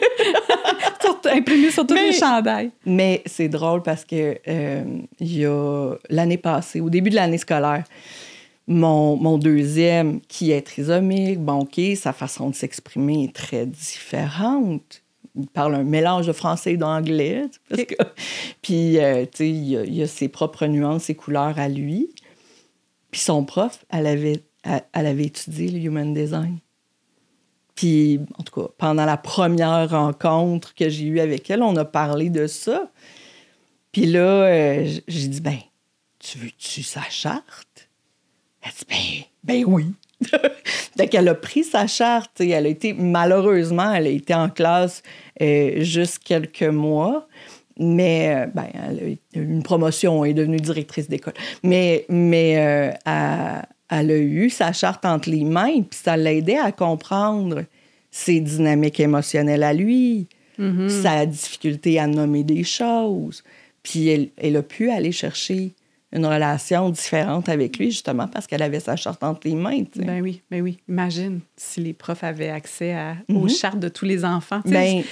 Imprimé sur tous les chandails. Mais c'est drôle parce que il y a l'année passée, au début de l'année scolaire, mon deuxième, qui est trisomique, bon, OK, sa façon de s'exprimer est très différente. Il parle un mélange de français et d'anglais. Puis, tu sais, il y a ses propres nuances et couleurs à lui. Puis son prof, elle avait étudié le Human Design. Puis, en tout cas, pendant la première rencontre que j'ai eue avec elle, on a parlé de ça. Puis là, j'ai dit, ben, tu veux-tu sa charte? Elle dit, ben oui. Donc, elle a pris sa charte. Malheureusement, elle a été en classe juste quelques mois. Mais, elle a eu une promotion, elle est devenue directrice d'école. Mais elle a eu sa charte entre les mains, puis ça l'a aidé à comprendre ses dynamiques émotionnelles à lui, sa difficulté à nommer des choses. Puis elle a pu aller chercher une relation différente avec lui, justement, parce qu'elle avait sa charte entre les mains. T'sais. Ben oui. Imagine si les profs avaient accès aux chartes de tous les enfants.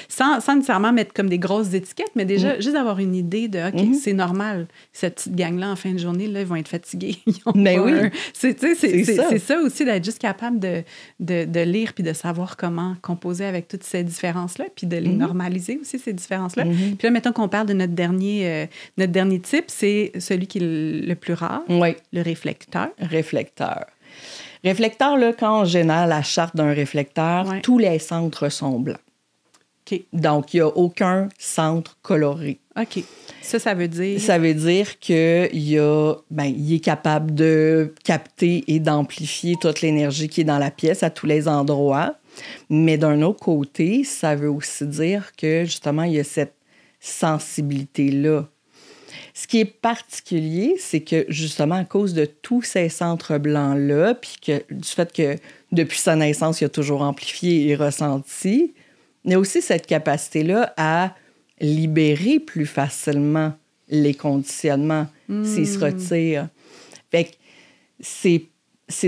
Sans nécessairement mettre comme des grosses étiquettes, mais déjà, juste avoir une idée de, OK, c'est normal. Cette petite gang-là, en fin de journée, là, ils vont être fatigués. C'est ça aussi, d'être juste capable de lire puis de savoir comment composer avec toutes ces différences-là, puis de les normaliser aussi, ces différences-là. Puis là, mettons qu'on parle de notre dernier type, c'est celui qui est le plus rare, le réflecteur. Réflecteur, là, quand on génère la charte d'un réflecteur, tous les centres sont blancs. Okay. Donc, il n'y a aucun centre coloré. OK. Ça veut dire? Ça veut dire qu'il est capable de capter et d'amplifier toute l'énergie qui est dans la pièce à tous les endroits. Mais d'un autre côté, ça veut aussi dire que, justement, il y a cette sensibilité-là. Ce qui est particulier, c'est que, justement, à cause de tous ces centres blancs-là, puis du fait que, depuis sa naissance, il a toujours amplifié et ressenti, il y a aussi cette capacité-là à libérer plus facilement les conditionnements s'ils se retirent. Fait que c'est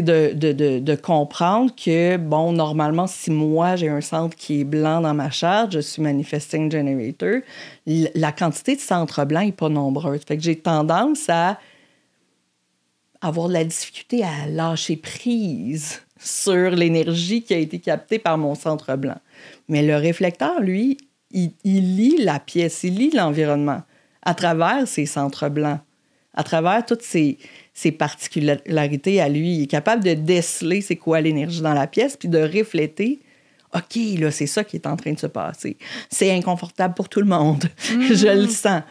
de comprendre que, bon, normalement, si moi, j'ai un centre qui est blanc dans ma charte, je suis Manifesting Generator, la quantité de centres blancs n'est pas nombreuse. Fait que j'ai tendance à avoir de la difficulté à lâcher prise sur l'énergie qui a été captée par mon centre blanc. Mais le réflecteur, lui, il lit la pièce, il lit l'environnement à travers ses centres blancs, à travers toutes ses particularités à lui. Il est capable de déceler c'est quoi l'énergie dans la pièce puis de refléter « OK, là, c'est ça qui est en train de se passer. C'est inconfortable pour tout le monde. Je le sens. »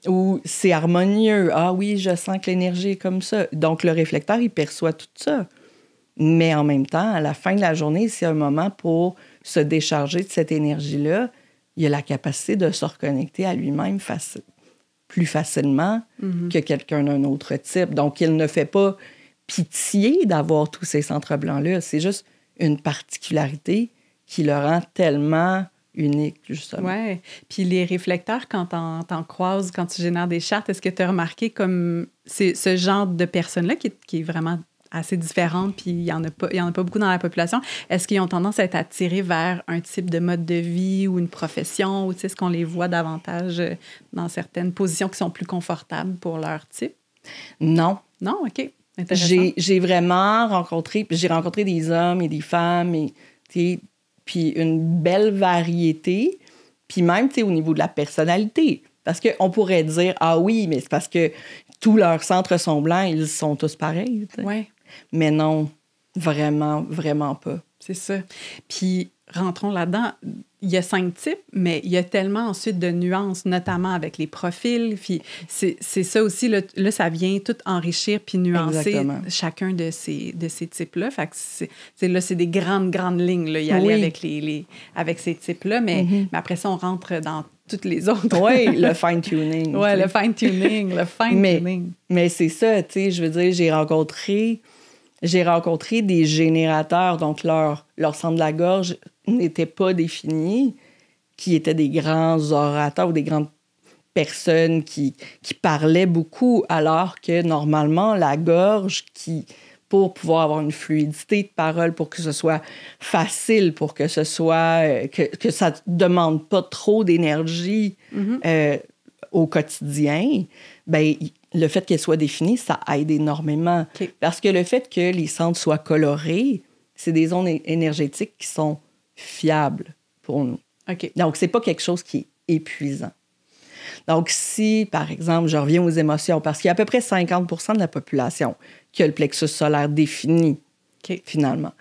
Ou « C'est harmonieux. Ah oui, je sens que l'énergie est comme ça. » Donc, le réflecteur, il perçoit tout ça. Mais en même temps, à la fin de la journée, c'est un moment pour se décharger de cette énergie-là. Il a la capacité de se reconnecter à lui-même plus facilement que quelqu'un d'un autre type. Donc, il ne fait pas pitié d'avoir tous ces centres blancs-là. C'est juste une particularité qui le rend tellement unique, justement. Oui. Puis les réflecteurs, quand t'en croises, quand tu génères des chartes, est-ce que tu as remarqué comme c'est ce genre de personne-là qui est vraiment assez différentes, puis il y en a pas beaucoup dans la population. Est-ce qu'ils ont tendance à être attirés vers un type de mode de vie ou une profession, ou est-ce qu'on les voit davantage dans certaines positions qui sont plus confortables pour leur type? Non. Non? OK. Intéressant. J'ai vraiment rencontré des hommes et des femmes, puis une belle variété, puis même, au niveau de la personnalité. Parce qu'on pourrait dire, ah oui, mais c'est parce que tous leurs centres sont blancs, ils sont tous pareils. Oui. Mais non, vraiment, vraiment pas. C'est ça. Puis, rentrons là-dedans. Il y a 5 types, mais il y a tellement ensuite de nuances, notamment avec les profils. Puis, c'est ça aussi, là, ça vient tout enrichir puis nuancer Exactement. chacun de ces types-là. Fait que c'est des grandes lignes, là, y aller Oui. avec ces types-là. Mais après ça, on rentre dans toutes les autres. Oui, le fine-tuning. Oui, le fine-tuning. Mais c'est ça, je veux dire, j'ai rencontré des générateurs, donc leur centre de la gorge n'était pas défini, qui étaient des grands orateurs ou des grandes personnes qui parlaient beaucoup, alors que normalement, la gorge, pour pouvoir avoir une fluidité de parole, pour que ce soit facile, pour que ce soit que ça ne demande pas trop d'énergie au quotidien, bien, le fait qu'elle soit définie, ça aide énormément. Okay. Parce que le fait que les centres soient colorés, c'est des ondes énergétiques qui sont fiables pour nous. Okay. Donc, c'est pas quelque chose qui est épuisant. Donc, si, par exemple, je reviens aux émotions, parce qu'il y a à peu près 50% de la population qui a le plexus solaire défini, finalement.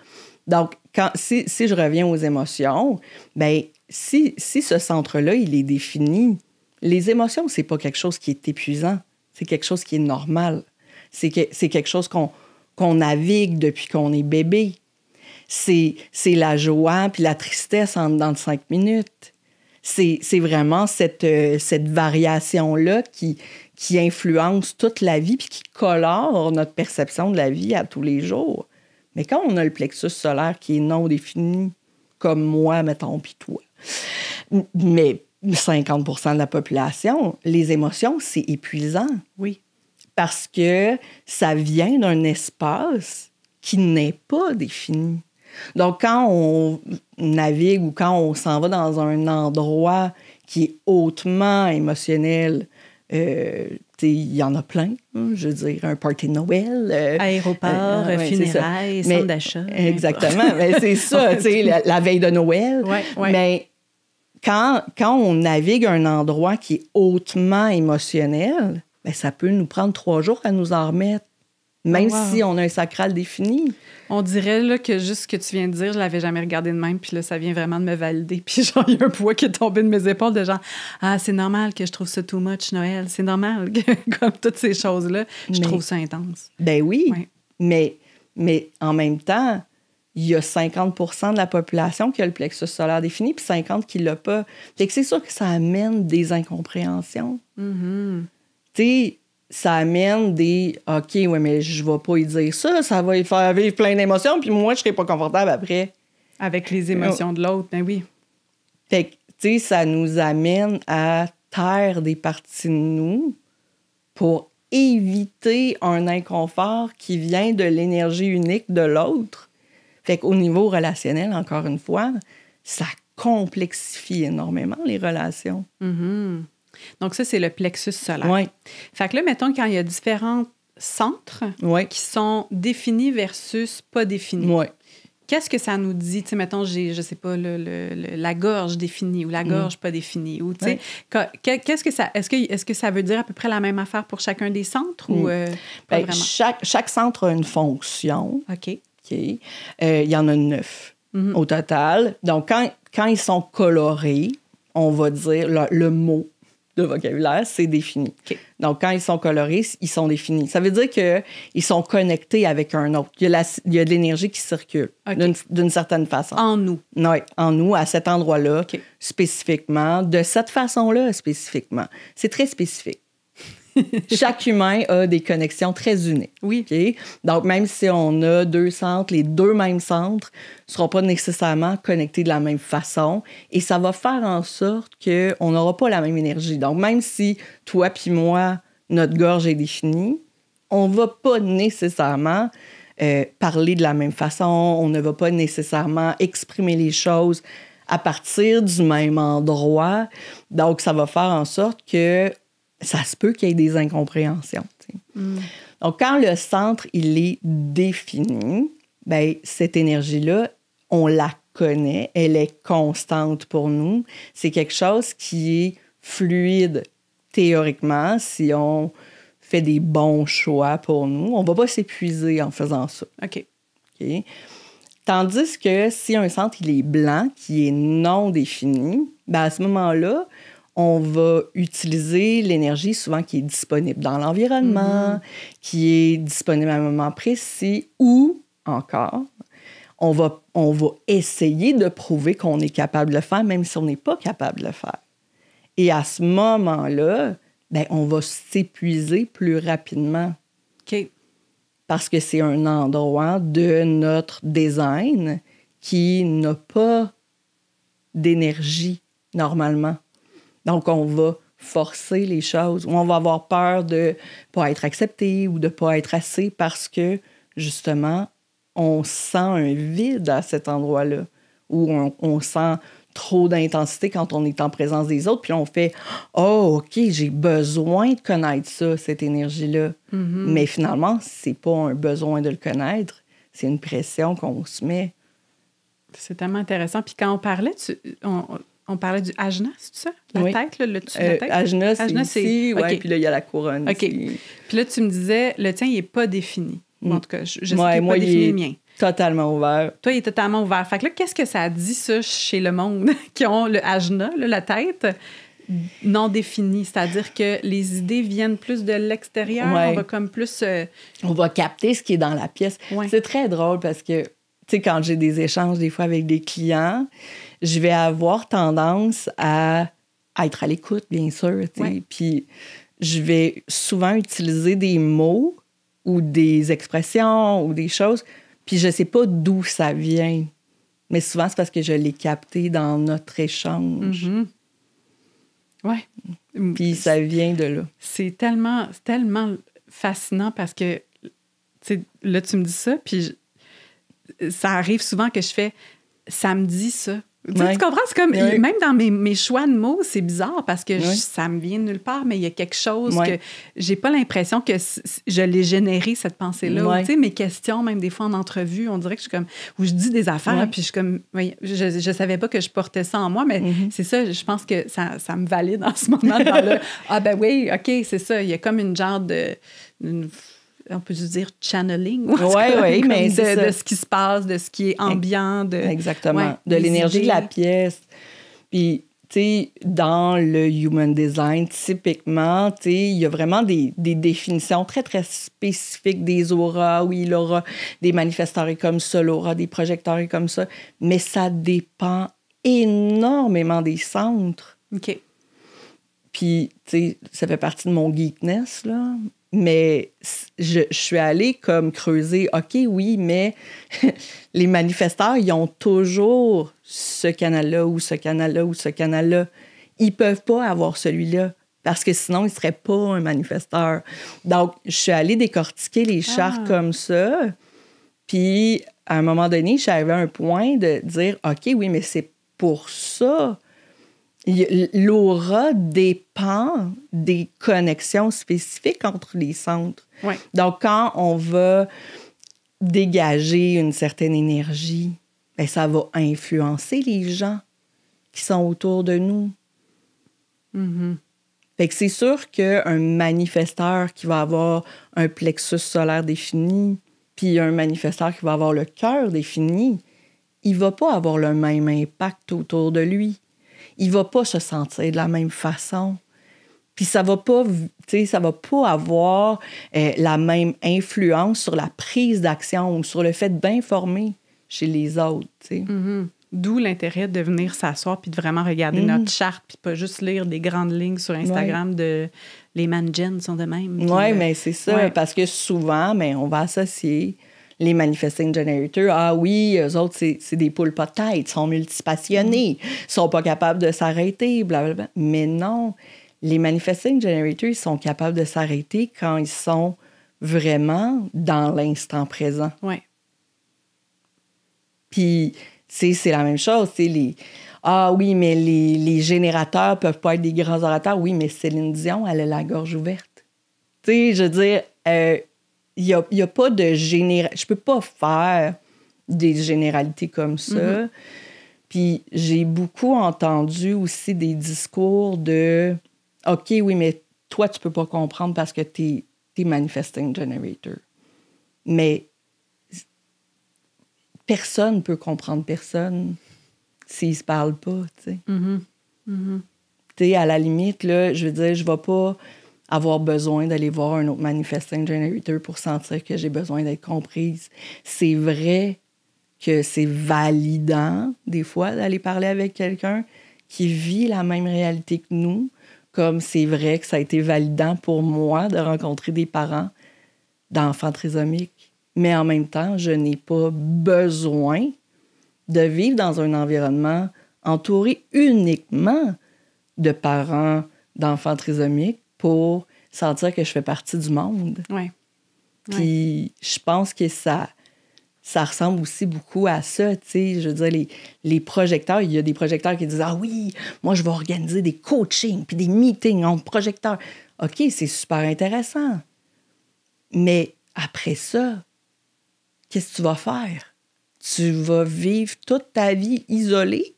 Donc, si je reviens aux émotions, bien, si ce centre-là, il est défini, les émotions, c'est pas quelque chose qui est épuisant. C'est quelque chose qui est normal. C'est quelque chose qu'on navigue depuis qu'on est bébé. C'est la joie puis la tristesse en dedans de 5 minutes. C'est vraiment cette variation-là qui influence toute la vie puis qui colore notre perception de la vie à tous les jours. Mais quand on a le plexus solaire qui est non défini, comme moi, mettons, puis toi, mais 50% de la population, les émotions, c'est épuisant. Oui. Parce que ça vient d'un espace qui n'est pas défini. Donc, quand on navigue ou quand on s'en va dans un endroit qui est hautement émotionnel, il y en a plein, je veux dire, un party de Noël. Aéroport, funérailles, centre d'achat. Exactement, mais c'est ça, la veille de Noël. Ouais. Mais quand on navigue un endroit qui est hautement émotionnel, bien, ça peut nous prendre 3 jours à nous en remettre, même si on a un sacral défini. On dirait là, que juste ce que tu viens de dire, je l'avais jamais regardé de même, puis là, ça vient vraiment de me valider. Puis genre, il y a un poids qui est tombé de mes épaules de genre, c'est normal que je trouve ça too much, Noël. C'est normal que, comme toutes ces choses-là, je trouve ça intense. Ben oui, mais en même temps, il y a 50% de la population qui a le plexus solaire défini, puis 50% qui ne l'a pas. Fait que c'est sûr que ça amène des incompréhensions. Mm-hmm. Tu sais, ça amène des « OK, ouais, mais je vais pas y dire ça, ça va y faire vivre plein d'émotions, puis moi, je serai pas confortable après. » Avec les émotions de l'autre, ben oui. Fait que, tu sais, ça nous amène à taire des parties de nous pour éviter un inconfort qui vient de l'énergie unique de l'autre. Fait qu'au niveau relationnel, encore une fois, ça complexifie énormément les relations. Mm-hmm. Donc ça, c'est le plexus solaire. Oui. Fait que là, mettons, quand il y a différents centres qui sont définis versus pas définis, qu'est-ce que ça nous dit? Tu sais, mettons, j'ai, je sais pas, la gorge définie ou la gorge pas définie. Ou, tu sais, qu'est-ce que ça... Est-ce que ça veut dire à peu près la même affaire pour chacun des centres ou pas vraiment? Chaque centre a une fonction. OK. Il y en a 9 au total. Donc, quand ils sont colorés, on va dire le mot de vocabulaire, c'est défini. Okay. Donc, quand ils sont colorés, ils sont définis. Ça veut dire qu'ils sont connectés avec un autre. Il y a de l'énergie qui circule d'une certaine façon. En nous. Oui, en nous, à cet endroit-là, spécifiquement, de cette façon-là spécifiquement. C'est très spécifique. Chaque humain a des connexions très uniques. Oui. Okay? Donc, même si on a 2 centres, les 2 mêmes centres ne seront pas nécessairement connectés de la même façon et ça va faire en sorte qu'on n'aura pas la même énergie. Donc, même si toi puis moi, notre gorge est définie, on ne va pas nécessairement parler de la même façon, on ne va pas nécessairement exprimer les choses à partir du même endroit. Donc, ça va faire en sorte que ça se peut qu'il y ait des incompréhensions. Donc, quand le centre, il est défini, bien, cette énergie-là, on la connaît, elle est constante pour nous. C'est quelque chose qui est fluide théoriquement si on fait des bons choix pour nous. On ne va pas s'épuiser en faisant ça. OK. Tandis que si un centre il est blanc, qui est non défini, bien à ce moment-là, on va utiliser l'énergie souvent qui est disponible dans l'environnement, qui est disponible à un moment précis, ou encore, on va essayer de prouver qu'on est capable de le faire, même si on n'est pas capable de le faire. Et à ce moment-là, bien, on va s'épuiser plus rapidement. OK. Parce que c'est un endroit de notre design qui n'a pas d'énergie normalement. Donc, on va forcer les choses ou on va avoir peur de ne pas être accepté ou de ne pas être assez parce que, justement, on sent un vide à cet endroit-là où on sent trop d'intensité quand on est en présence des autres. Puis on fait « Oh, OK, j'ai besoin de connaître ça, cette énergie-là. Mais finalement, c'est pas un besoin de le connaître, c'est une pression qu'on se met. C'est tellement intéressant. Puis quand on parlait, on parlait du ajna, c'est ça? La tête, là, le dessus de la tête? Ajna, c'est ici, okay. Puis là, il y a la couronne ici. Puis là, tu me disais, le tien, il n'est pas défini. En tout cas, je sais qu'il n'est moi, pas défini le mien. Totalement ouvert. Toi, il est totalement ouvert. Fait que là, qu'est-ce que ça dit, ça, chez le monde qui ont le ajna, là, la tête, non définie? C'est-à-dire que les idées viennent plus de l'extérieur, on va comme plus... On va capter ce qui est dans la pièce. C'est très drôle parce que, tu sais, quand j'ai des échanges des fois avec des clients, je vais avoir tendance à être à l'écoute, bien sûr, tu sais. Puis je vais souvent utiliser des mots ou des expressions ou des choses... Puis je ne sais pas d'où ça vient. Mais souvent, c'est parce que je l'ai capté dans notre échange. Oui. Puis ça vient de là. C'est tellement fascinant parce que, là, tu me dis ça, puis ça arrive souvent que je fais « ça me dit ça ». Tu comprends? C'est comme, même dans mes choix de mots, c'est bizarre parce que ça me vient de nulle part, mais il y a quelque chose que j'ai pas l'impression que je l'ai généré, cette pensée-là. Tu sais, mes questions, même des fois en entrevue, on dirait que je suis comme, où je dis des affaires, puis je suis comme, je savais pas que je portais ça en moi, mais c'est ça, je pense que ça me valide en ce moment dans le, ah ben oui, OK, c'est ça, il y a comme une genre de... on peut juste dire channeling. Oui, mais de ce qui se passe, de ce qui est ambiant. Exactement. De l'énergie idées. De la pièce. Puis, tu sais, dans le Human Design, typiquement, tu sais, il y a vraiment des définitions très, très spécifiques des auras. Oui, l'aura des manifesteurs est comme ça, l'aura des projecteurs est comme ça. Mais ça dépend énormément des centres. OK. Puis, tu sais, ça fait partie de mon geekness, là. Mais je suis allée comme creuser, OK, oui, mais les manifesteurs, ils ont toujours ce canal-là ou ce canal-là ou ce canal-là. Ils peuvent pas avoir celui-là parce que sinon, ils ne seraient pas un manifesteur. Donc, je suis allée décortiquer les chartes comme ça. Puis, à un moment donné, j'avais un point de dire, OK, oui, mais c'est pour ça. L'aura dépend des connexions spécifiques entre les centres. Donc, quand on va dégager une certaine énergie, bien, ça va influencer les gens qui sont autour de nous. Fait que c'est sûr qu'un manifesteur qui va avoir un plexus solaire défini, puis un manifesteur qui va avoir le cœur défini, il ne va pas avoir le même impact autour de lui. Il ne va pas se sentir de la même façon. Puis ça va pas avoir la même influence sur la prise d'action ou sur le fait d'informer chez les autres. D'où l'intérêt de venir s'asseoir puis de vraiment regarder notre charte puis pas juste lire des grandes lignes sur Instagram de les mangens sont de même. Oui, mais c'est ça. Parce que souvent, on va associer les Manifesting Generators, ah oui, eux autres, c'est des poules pas de tête, ils sont multipassionnés, ils sont pas capables de s'arrêter, blablabla. Mais non, les Manifesting Generators, ils sont capables de s'arrêter quand ils sont vraiment dans l'instant présent. Ouais. Puis, c'est la même chose. Ah oui, mais les générateurs peuvent pas être des grands orateurs. Oui, mais Céline Dion, elle a la gorge ouverte. Tu sais, je veux dire, il y a pas de je peux pas faire des généralités comme ça. Puis j'ai beaucoup entendu aussi des discours de « OK, oui, mais toi, tu peux pas comprendre parce que t'es manifesting generator. » Mais personne peut comprendre personne s'ils se parlent pas, tu sais. Tu sais, à la limite, là, je veux dire, je vais pas avoir besoin d'aller voir un autre manifesting generator pour sentir que j'ai besoin d'être comprise. C'est vrai que c'est validant, des fois, d'aller parler avec quelqu'un qui vit la même réalité que nous, comme c'est vrai que ça a été validant pour moi de rencontrer des parents d'enfants trisomiques. Mais en même temps, je n'ai pas besoin de vivre dans un environnement entouré uniquement de parents d'enfants trisomiques pour sentir que je fais partie du monde. Ouais. Puis je pense que ça ressemble aussi beaucoup à ça, tu sais. Je veux dire, les projecteurs, il y a des projecteurs qui disent « Ah oui, moi, je vais organiser des coachings puis des meetings en projecteur. » OK, c'est super intéressant. Mais après ça, qu'est-ce que tu vas faire? Tu vas vivre toute ta vie isolée?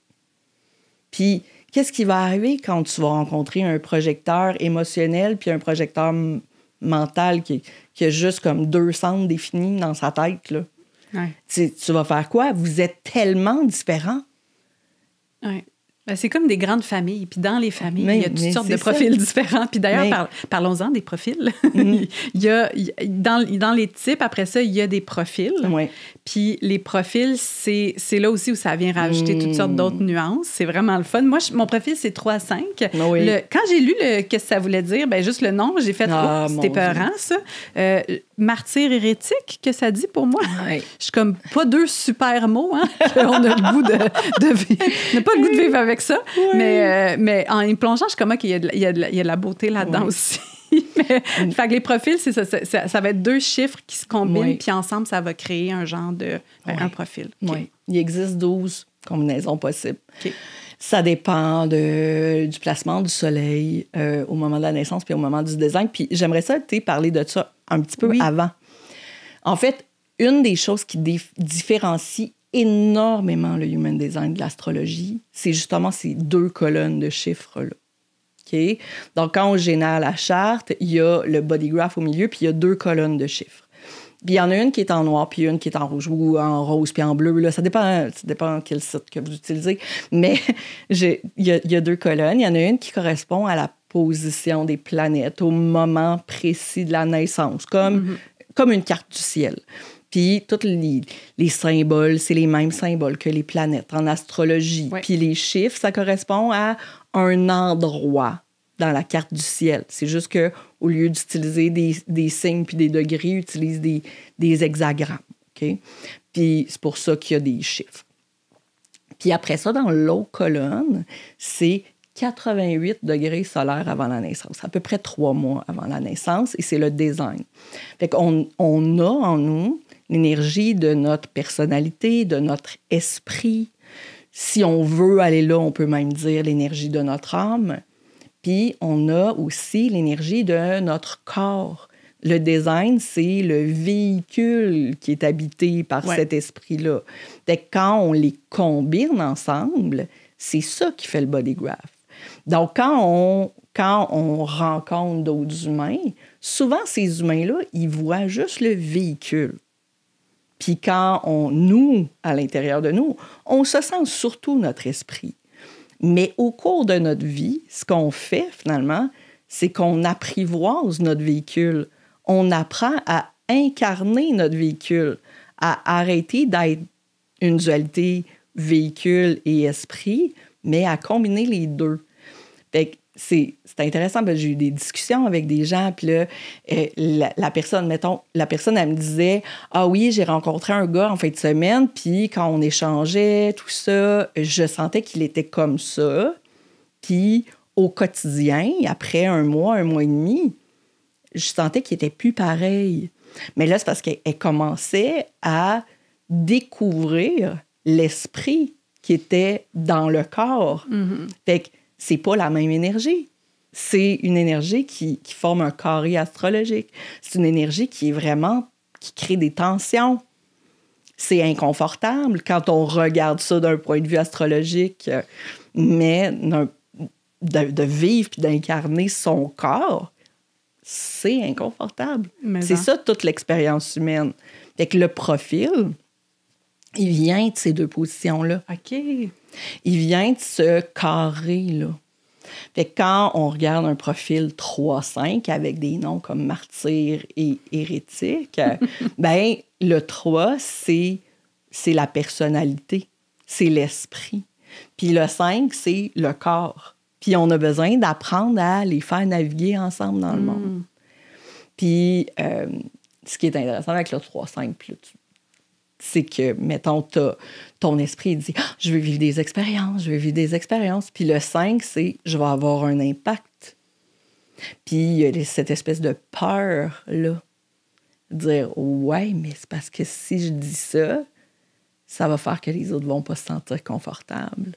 Puis, qu'est-ce qui va arriver quand tu vas rencontrer un projecteur émotionnel puis un projecteur mental qui a juste comme 2 centres définis dans sa tête, là? Ouais. Tu vas faire quoi? Vous êtes tellement différents. Ouais. Ben, c'est comme des grandes familles. Puis dans les familles, il y a toutes sortes de profils différents. Puis d'ailleurs, parlons-en des profils. Il y a, dans les types, après ça, il y a des profils. Ouais. Puis les profils, c'est là aussi où ça vient rajouter toutes sortes d'autres nuances. C'est vraiment le fun. Moi, mon profil, c'est 3-5. Oui. Quand j'ai lu qu'est-ce que ça voulait dire, ben juste le nom, j'ai fait « c'était peurant, ça ». Martyr hérétique, que ça dit pour moi. Ouais. Je suis comme pas 2 super mots, hein, qu'on a le goût de vivre. On n'a pas le goût de vivre avec ça. Ouais. Mais en y plongeant, je suis comme, qu'il y a de la beauté là-dedans aussi. Fait que les profils, c'est ça, ça va être 2 chiffres qui se combinent, puis ensemble, ça va créer un genre de... un profil. Okay. Oui. Il existe 12 combinaisons possibles. Okay. Ça dépend du placement du soleil au moment de la naissance puis au moment du design. Puis j'aimerais ça, parler de ça un petit peu avant. En fait, une des choses qui différencie énormément le human design de l'astrologie, c'est justement ces 2 colonnes de chiffres-là. Okay? Donc, quand on génère la charte, il y a le body graph au milieu, puis il y a 2 colonnes de chiffres. Puis il y en a une qui est en noir, puis une qui est en rouge, ou en rose, puis en bleu. Là, ça dépend quel site que vous utilisez. Mais il y a 2 colonnes. Il y en a une qui correspond à la position des planètes au moment précis de la naissance, comme une carte du ciel. Puis tous les symboles, c'est les mêmes symboles que les planètes en astrologie. Ouais. Puis les chiffres, ça correspond à un endroit dans la carte du ciel. C'est juste qu'au lieu d'utiliser des signes puis des degrés, ils utilisent des hexagrammes. Okay? Puis c'est pour ça qu'il y a des chiffres. Puis après ça, dans l'autre colonne, c'est 88 degrés solaires avant la naissance, à peu près 3 mois avant la naissance, et c'est le design. Fait qu'on a en nous l'énergie de notre personnalité, de notre esprit. Si on veut aller là, on peut même dire l'énergie de notre âme. Puis on a aussi l'énergie de notre corps. Le design, c'est le véhicule qui est habité par cet esprit-là. Fait que quand on les combine ensemble, c'est ça qui fait le body graph. Donc, quand on rencontre d'autres humains, souvent, ces humains-là, ils voient juste le véhicule. Puis quand nous, à l'intérieur de nous, on se sent surtout notre esprit. Mais au cours de notre vie, ce qu'on fait, finalement, c'est qu'on apprivoise notre véhicule. On apprend à incarner notre véhicule, à arrêter d'être une dualité véhicule et esprit, mais à combiner les 2. Fait que c'est intéressant, parce que j'ai eu des discussions avec des gens, puis là, la personne, elle me disait « Ah oui, j'ai rencontré un gars en fin de semaine, puis quand on échangeait, tout ça, je sentais qu'il était comme ça. Puis au quotidien, après 1 mois et demi, je sentais qu'il était plus pareil. Mais là, c'est parce qu'elle commençait à découvrir l'esprit qui était dans le corps. Fait que c'est pas la même énergie. C'est une énergie qui forme un carré astrologique. C'est une énergie qui est vraiment... qui crée des tensions. C'est inconfortable quand on regarde ça d'un point de vue astrologique, mais de vivre puis d'incarner son corps, c'est inconfortable. C'est ça, toute l'expérience humaine. Fait que le profil, il vient de ces deux positions-là. OK. Il vient de ce carré-là. Fait que quand on regarde un profil 3-5 avec des noms comme martyr et hérétique, ben le 3, c'est la personnalité, c'est l'esprit. Puis le 5, c'est le corps. Puis on a besoin d'apprendre à les faire naviguer ensemble dans le monde. Puis ce qui est intéressant avec le 3-5, c'est que, mettons, ton esprit dit « Je veux vivre des expériences, je veux vivre des expériences. » Puis le 5, c'est « Je vais avoir un impact. » Puis il y a cette espèce de peur-là. Dire « Ouais, mais c'est parce que si je dis ça, ça va faire que les autres vont pas se sentir confortables. »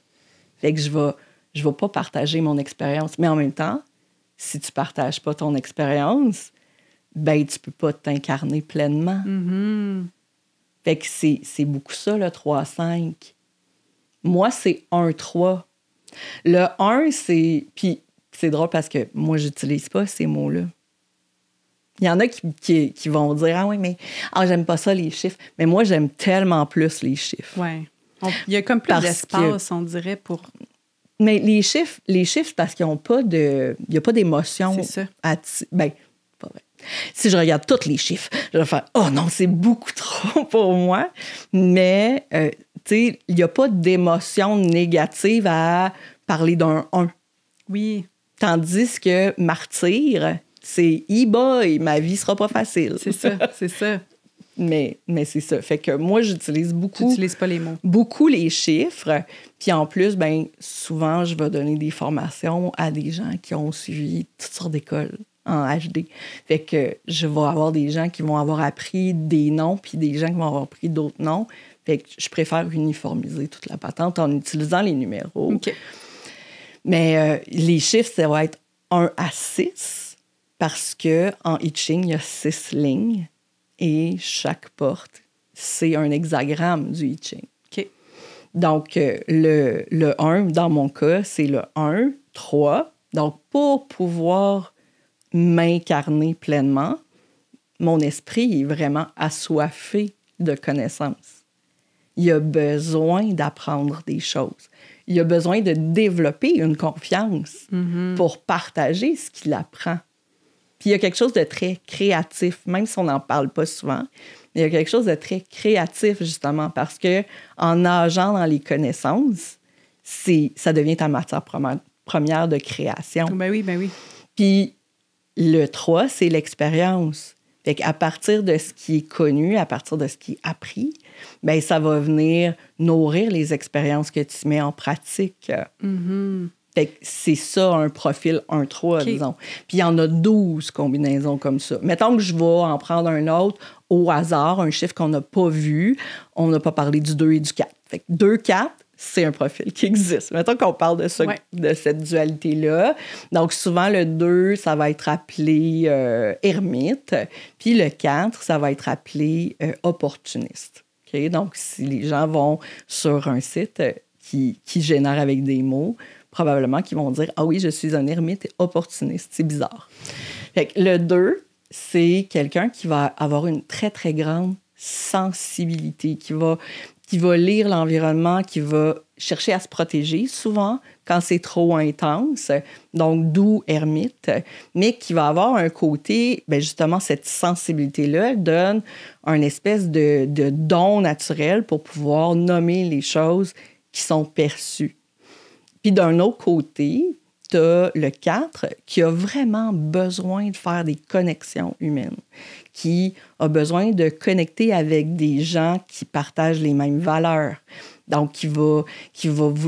Fait que je vais pas partager mon expérience. Mais en même temps, si tu partages pas ton expérience, ben tu peux pas t'incarner pleinement. Fait que c'est beaucoup ça, le 3-5. Moi, c'est 1-3. Le 1, c'est... Puis c'est drôle parce que moi, j'utilise pas ces mots-là. Il y en a qui vont dire « Ah oui, mais j'aime pas ça, les chiffres. » Mais moi, j'aime tellement plus les chiffres. Oui. Il y a comme plus d'espace, on dirait, pour... Mais les chiffres, parce qu'ils n'ont pas de... Il n'y a pas d'émotion. C'est ça. Ben, pas vrai. Si je regarde tous les chiffres, je vais faire « Oh non, c'est beaucoup trop pour moi. » Mais, tu sais, il n'y a pas d'émotion négative à parler d'un 1. Oui. Tandis que martyr, c'est « E-boy, ma vie sera pas facile. » C'est ça, c'est ça. Mais c'est ça. Fait que moi, j'utilise beaucoup... Tu n'utilises pas les mots. Beaucoup les chiffres. Puis en plus, ben souvent, je vais donner des formations à des gens qui ont suivi toutes sortes d'écoles en HD. Fait que je vais avoir des gens qui vont avoir appris des noms puis des gens qui vont avoir appris d'autres noms. Fait que je préfère uniformiser toute la patente en utilisant les numéros. OK. Mais les chiffres, ça va être 1 à 6 parce qu'en I Ching, il y a 6 lignes et chaque porte, c'est un hexagramme du I Ching. OK. Donc, le 1, dans mon cas, c'est le 1, 3. Donc, pour pouvoir m'incarner pleinement, mon esprit est vraiment assoiffé de connaissances. Il a besoin d'apprendre des choses. Il a besoin de développer une confiance pour partager ce qu'il apprend. Puis il y a quelque chose de très créatif, même si on n'en parle pas souvent. Il y a quelque chose de très créatif, justement, parce que en nageant dans les connaissances, ça devient ta matière première de création. Ben oui, ben oui. Puis le 3, c'est l'expérience. Fait qu'à partir de ce qui est connu, à partir de ce qui est appris, ben ça va venir nourrir les expériences que tu mets en pratique. Fait que c'est ça, un profil 1-3, Okay. disons. Puis il y en a 12 combinaisons comme ça. Mettons que je vais en prendre un autre au hasard, un chiffre qu'on n'a pas vu. On n'a pas parlé du 2 et du 4. Fait que 2-4, c'est un profil qui existe. Mettons qu'on parle de ça, de cette dualité-là. Donc, souvent, le 2, ça va être appelé ermite. Puis le 4, ça va être appelé opportuniste. Okay? Donc, si les gens vont sur un site qui génère avec des mots, probablement qu'ils vont dire « Ah oui, je suis un ermite opportuniste. » C'est bizarre. Fait que le 2, c'est quelqu'un qui va avoir une très, très grande sensibilité, qui va lire l'environnement, qui va chercher à se protéger, souvent quand c'est trop intense, donc d'où ermite, mais qui va avoir un côté, bien justement, cette sensibilité-là donne un espèce de don naturel pour pouvoir nommer les choses qui sont perçues. Puis d'un autre côté, tu as le 4 qui a vraiment besoin de faire des connexions humaines, qui a besoin de connecter avec des gens qui partagent les mêmes valeurs. Donc, qui va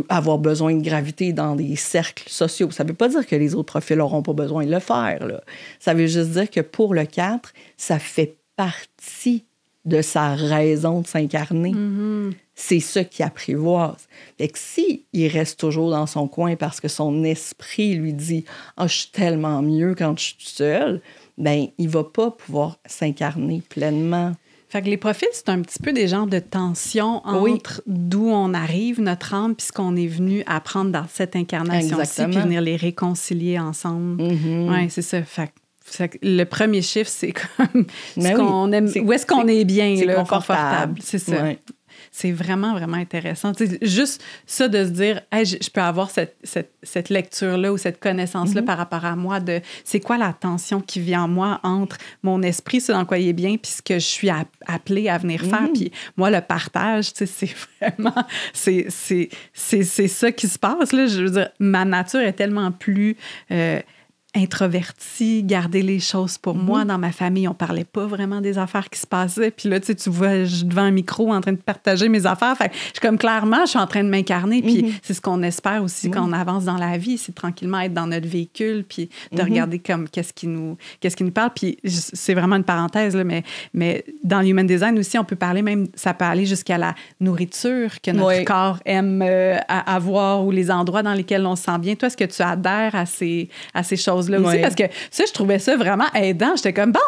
avoir besoin de graviter dans des cercles sociaux. Ça ne veut pas dire que les autres profils n'auront pas besoin de le faire, là. Ça veut juste dire que pour le 4, ça fait partie de sa raison de s'incarner. Mm-hmm. C'est ça qu'il apprivoise. Fait que s'il reste toujours dans son coin parce que son esprit lui dit « Ah, je suis tellement mieux quand je suis seule », bien, il ne va pas pouvoir s'incarner pleinement. Fait que les profils, c'est un petit peu des genres de tensions entre d'où on arrive, notre âme, puis ce qu'on est venu apprendre dans cette incarnation-ci, puis venir les réconcilier ensemble. Mm-hmm. Oui, c'est ça. Fait que le premier chiffre, c'est comme ce qu'on aime. Où est-ce qu'on est bien, c'est là, confortable. C'est ça. Ouais. C'est vraiment, vraiment intéressant. Tu sais, juste ça de se dire, hey, je peux avoir cette lecture-là ou cette connaissance-là par rapport à moi de c'est quoi la tension qui vit en moi entre mon esprit, ce dans quoi il est bien, puis ce que je suis appelée à venir faire. Puis moi, le partage, tu sais, c'est vraiment... C'est ça qui se passe, là. Je veux dire, ma nature est tellement plus... introvertie, garder les choses pour moi. Dans ma famille, on parlait pas vraiment des affaires qui se passaient. Puis là, tu vois, je suis devant un micro en train de partager mes affaires. Fait que je suis comme, clairement, je suis en train de m'incarner. Puis c'est ce qu'on espère aussi quand on avance dans la vie, c'est tranquillement être dans notre véhicule, puis de regarder comme qu'est-ce qui nous parle. Puis c'est vraiment une parenthèse, là, mais dans le Human Design aussi, on peut parler même, ça peut aller jusqu'à la nourriture que notre corps aime avoir ou les endroits dans lesquels on se sent bien. Toi, est-ce que tu adhères à ces choses-là aussi? Parce que ça, je trouvais ça vraiment aidant. J'étais comme, bon,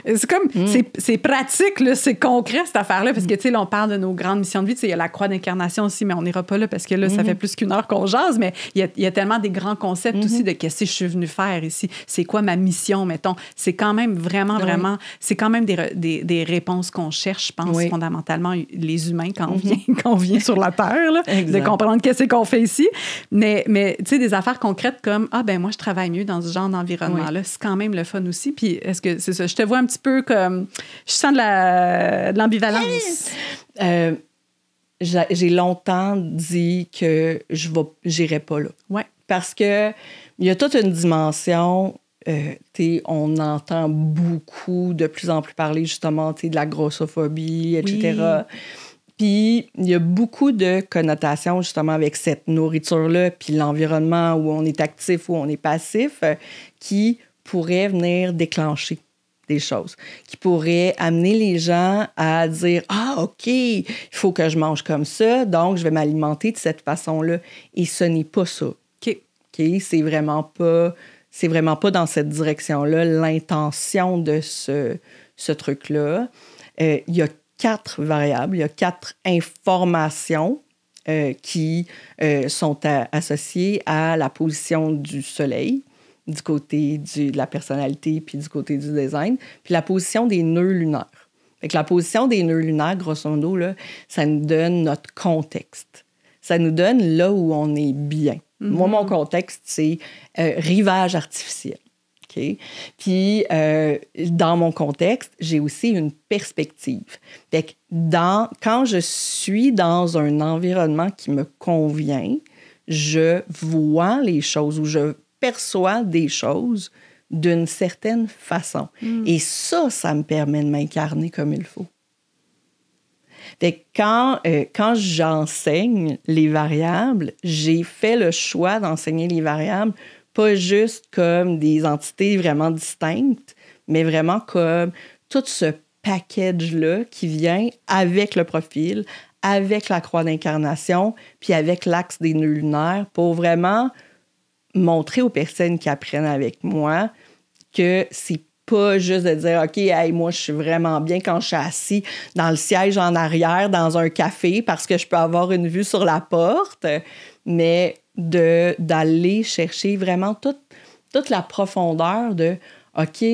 c'est comme, c'est pratique, là, c'est concret, cette affaire-là. Parce que, tu sais, là, on parle de nos grandes missions de vie. Tu sais, il y a la croix d'incarnation aussi, mais on n'ira pas là parce que là, ça fait plus qu'une heure qu'on jase. Mais il y a tellement des grands concepts aussi de qu'est-ce que je suis venue faire ici. C'est quoi ma mission, mettons? C'est quand même vraiment, c'est quand même des réponses qu'on cherche, je pense, fondamentalement, les humains, quand on vient sur la Terre, là, de comprendre qu'est-ce qu'on fait ici. Mais tu sais, des affaires concrètes comme, ah, ben moi, je travaille mieux dans ce genre d'environnement-là. C'est quand même le fun aussi. Puis est-ce que c'est ça? Je te vois un petit peu comme... Je sens de l'ambivalence. J'ai longtemps dit que je n'irai pas là. Ouais. Parce que il y a toute une dimension... on entend beaucoup, de plus en plus parler justement de la grossophobie, etc. Puis il y a beaucoup de connotations justement avec cette nourriture-là, puis l'environnement où on est actif, où on est passif, qui pourrait venir déclencher des choses, qui pourraient amener les gens à dire « Ah, OK, il faut que je mange comme ça, donc je vais m'alimenter de cette façon-là. » Et ce n'est pas ça. OK. C'est vraiment pas dans cette direction-là l'intention de ce truc-là. Il y a 4 variables, il y a 4 informations qui sont associées à la position du soleil, du côté de la personnalité puis du côté du design, puis la position des nœuds lunaires. Fait que la position des nœuds lunaires, grosso modo, là, ça nous donne notre contexte. Ça nous donne là où on est bien. Mm-hmm. Moi, mon contexte, c'est rivage artificiel. Okay? Puis, dans mon contexte, j'ai aussi une perspective. Fait que quand je suis dans un environnement qui me convient, je vois les choses ou je perçois des choses d'une certaine façon. Et ça me permet de m'incarner comme il faut. Fait que quand j'enseigne les variables, j'ai fait le choix d'enseigner les variables pas juste comme des entités vraiment distinctes, mais vraiment comme tout ce package-là qui vient avec le profil, avec la croix d'incarnation, puis avec l'axe des nœuds lunaires pour vraiment montrer aux personnes qui apprennent avec moi que c'est pas juste de dire « OK, hey, moi, je suis vraiment bien quand je suis assis dans le siège en arrière dans un café parce que je peux avoir une vue sur la porte », mais d'aller chercher vraiment toute la profondeur de « OK,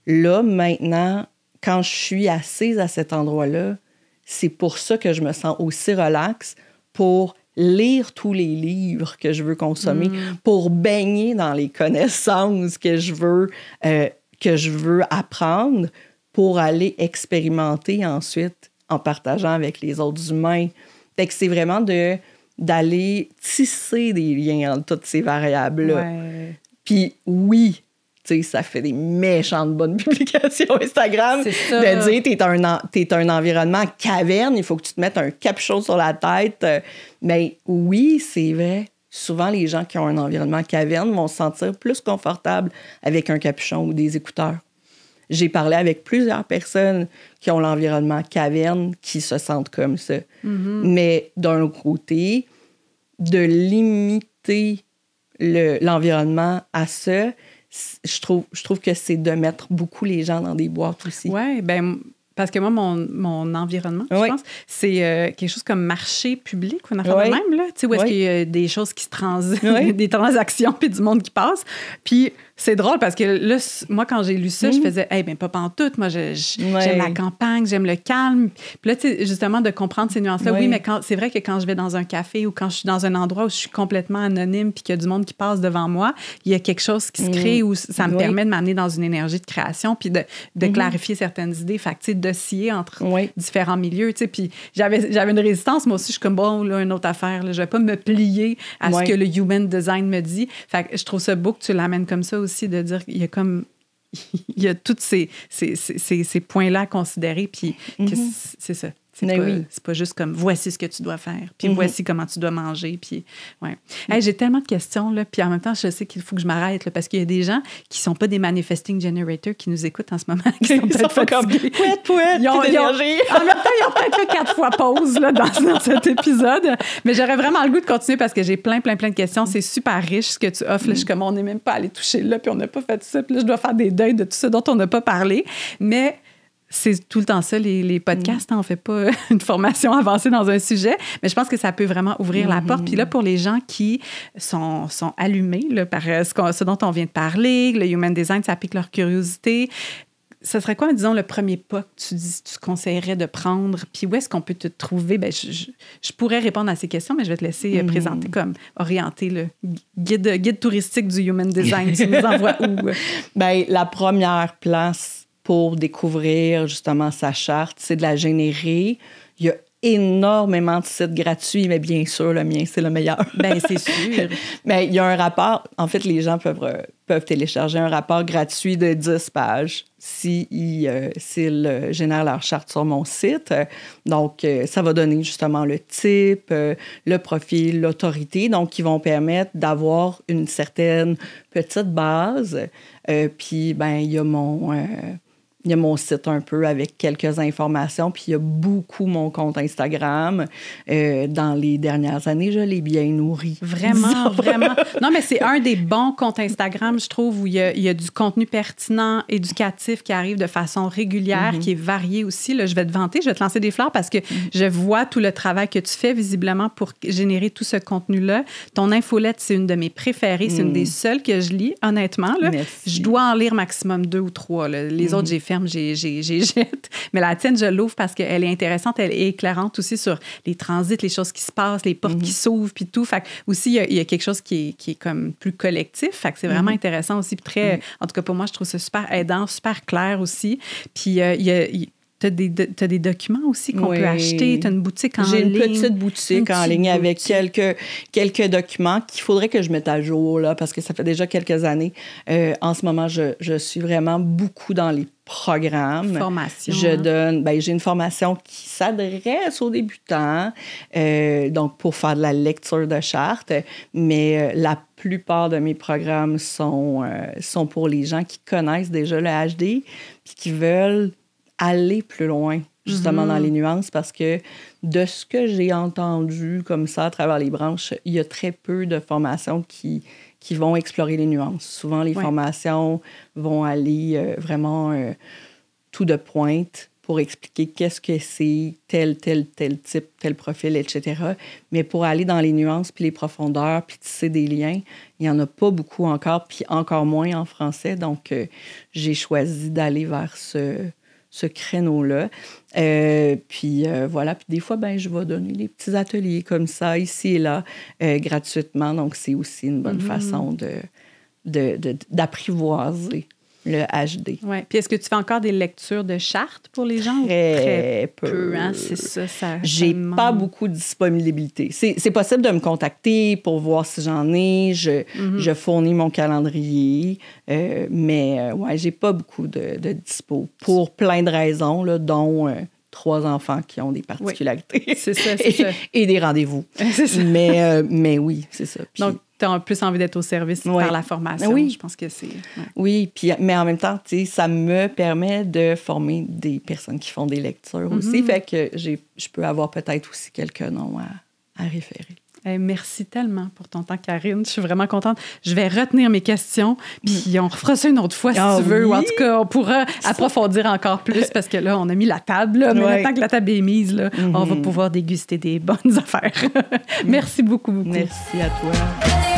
là, maintenant, quand je suis assise à cet endroit-là, c'est pour ça que je me sens aussi relax pour lire tous les livres que je veux consommer, pour baigner dans les connaissances que je veux apprendre pour aller expérimenter ensuite en partageant avec les autres humains. » Fait que c'est vraiment d'aller tisser des liens entre toutes ces variables-là. Ouais. Puis oui, sais, ça fait des méchantes bonnes publications Instagram de dire t'es un environnement caverne, il faut que tu te mettes un capuchon sur la tête. Mais oui, c'est vrai. Souvent, les gens qui ont un environnement caverne vont se sentir plus confortables avec un capuchon ou des écouteurs. J'ai parlé avec plusieurs personnes qui ont l'environnement caverne qui se sentent comme ça. Mm-hmm. Mais d'un autre côté, de limiter l'environnement à ça, je trouve que c'est de mettre beaucoup les gens dans des boîtes aussi. Oui, bien, parce que moi, mon environnement, je pense, c'est quelque chose comme marché public ou une affaire de même, là. Tu sais, où est-ce qu'il y a des choses qui se transitent, des transactions, puis du monde qui passe. Puis c'est drôle parce que là, moi, quand j'ai lu ça, je faisais, ben pas pantoute. Moi, j'aime la campagne, j'aime le calme. Puis là, tu sais, justement, de comprendre ces nuances-là. Oui, mais c'est vrai que quand je vais dans un café ou quand je suis dans un endroit où je suis complètement anonyme puis qu'il y a du monde qui passe devant moi, il y a quelque chose qui se crée où ça me permet de m'amener dans une énergie de création puis de clarifier certaines idées. Fait que, tu sais, d'osciller entre différents milieux, tu sais. Puis j'avais une résistance. Moi aussi, je suis comme, bon, là, une autre affaire. Là, je vais pas me plier à ce que le human design me dit. Fait que je trouve ça beau que tu l'amènes comme ça aussi, de dire qu'il y a comme il y a tous ces points-là à considérer, puis que c'est ça. C'est pas juste comme voici ce que tu dois faire, puis voici comment tu dois manger, puis Hey, j'ai tellement de questions, là, puis en même temps, je sais qu'il faut que je m'arrête, là, parce qu'il y a des gens qui sont pas des manifesting generators qui nous écoutent en ce moment, qui sont peut-être fatigués. Pouette, en même temps, ils ont peut-être fait 4 fois pause là, dans cet épisode, mais j'aurais vraiment le goût de continuer parce que j'ai plein de questions. C'est super riche ce que tu offres. Là, je suis comme, on n'est même pas allé toucher là, puis on n'a pas fait ça, puis là, je dois faire des deuils de tout ça dont on n'a pas parlé, mais c'est tout le temps ça, les podcasts. On ne fait pas une formation avancée dans un sujet, mais je pense que ça peut vraiment ouvrir la porte. Puis là, pour les gens qui sont allumés là, par ce dont on vient de parler, le human design, ça pique leur curiosité. Ce serait quoi, disons, le premier pas que tu conseillerais de prendre? Puis où est-ce qu'on peut te trouver? Bien, je pourrais répondre à ces questions, mais je vais te laisser présenter comme orienter le guide touristique du human design. Tu nous envoies où? Bien, la première place pour découvrir justement sa charte, c'est de la générer. Il y a énormément de sites gratuits, mais bien sûr, le mien, c'est le meilleur. Bien, c'est sûr. Mais il y a un rapport. En fait, les gens peuvent télécharger un rapport gratuit de 10 pages s'ils génèrent leur charte sur mon site. Donc, ça va donner justement le type, le profil, l'autorité, donc qui vont permettre d'avoir une certaine petite base. Puis, ben il y a mon site un peu avec quelques informations, puis il y a beaucoup mon compte Instagram. Dans les dernières années, je l'ai bien nourri. Vraiment, vraiment. Non, mais c'est un des bons comptes Instagram, je trouve, où il y a du contenu pertinent, éducatif qui arrive de façon régulière, qui est varié aussi. Là, je vais te vanter, je vais te lancer des fleurs parce que je vois tout le travail que tu fais visiblement pour générer tout ce contenu-là. Ton infolette, c'est une de mes préférées. C'est une des seules que je lis, honnêtement. Là. Je dois en lire maximum 2 ou 3. Là. Les autres, j'ai ferme, j'ai jette. Mais la tienne, je l'ouvre parce qu'elle est intéressante, elle est éclairante aussi sur les transits, les choses qui se passent, les portes qui s'ouvrent, puis tout. Fait que aussi, il y a quelque chose qui est comme plus collectif. Fait que c'est vraiment intéressant aussi. Puis très, en tout cas, pour moi, je trouve ça super aidant, super clair aussi. Puis t'as des documents aussi qu'on peut acheter. T'as une boutique en ligne. J'ai une petite boutique en ligne avec quelques documents qu'il faudrait que je mette à jour, là, parce que ça fait déjà quelques années. En ce moment, je suis vraiment beaucoup dans les programme. Formation. J'ai une formation qui s'adresse aux débutants, donc pour faire de la lecture de charte, mais la plupart de mes programmes sont pour les gens qui connaissent déjà le HD puis qui veulent aller plus loin, justement, dans les nuances, parce que de ce que j'ai entendu comme ça à travers les branches, il y a très peu de formations qui vont explorer les nuances. Souvent, les formations vont aller vraiment tout de pointe pour expliquer qu'est-ce que c'est, tel type, tel profil, etc. Mais pour aller dans les nuances, puis les profondeurs, puis tisser des liens, il n'y en a pas beaucoup encore, puis encore moins en français. Donc, j'ai choisi d'aller vers ce créneau-là. Puis voilà. Puis des fois, je vais donner des petits ateliers comme ça, ici et là, gratuitement. Donc, c'est aussi une bonne façon d'apprivoiser le HD. Oui. Puis est-ce que tu fais encore des lectures de chartes pour les gens? Très peu. Hein? C'est ça J'ai demande. pas beaucoup de disponibilité. C'est possible de me contacter pour voir si j'en ai. Je fournis mon calendrier. Mais ouais, j'ai pas beaucoup de dispo pour plein de raisons, là, dont 3 enfants qui ont des particularités. Oui. C'est ça. Et des rendez-vous. C'est ça. Mais oui, c'est ça. Puis, donc, tu as plus envie d'être au service par la formation. Oui. Je pense que c'est... Ouais. Oui, mais en même temps, tu sais, ça me permet de former des personnes qui font des lectures aussi. Fait que je peux avoir peut-être aussi quelques noms à référer. Merci tellement pour ton temps, Karine. Je suis vraiment contente. Je vais retenir mes questions, puis on refera ça une autre fois si tu veux. Ou en tout cas, on pourra approfondir encore plus parce que là, on a mis la table. Là, mais maintenant que la table est mise, là, on va pouvoir déguster des bonnes affaires. Merci beaucoup. Merci à toi.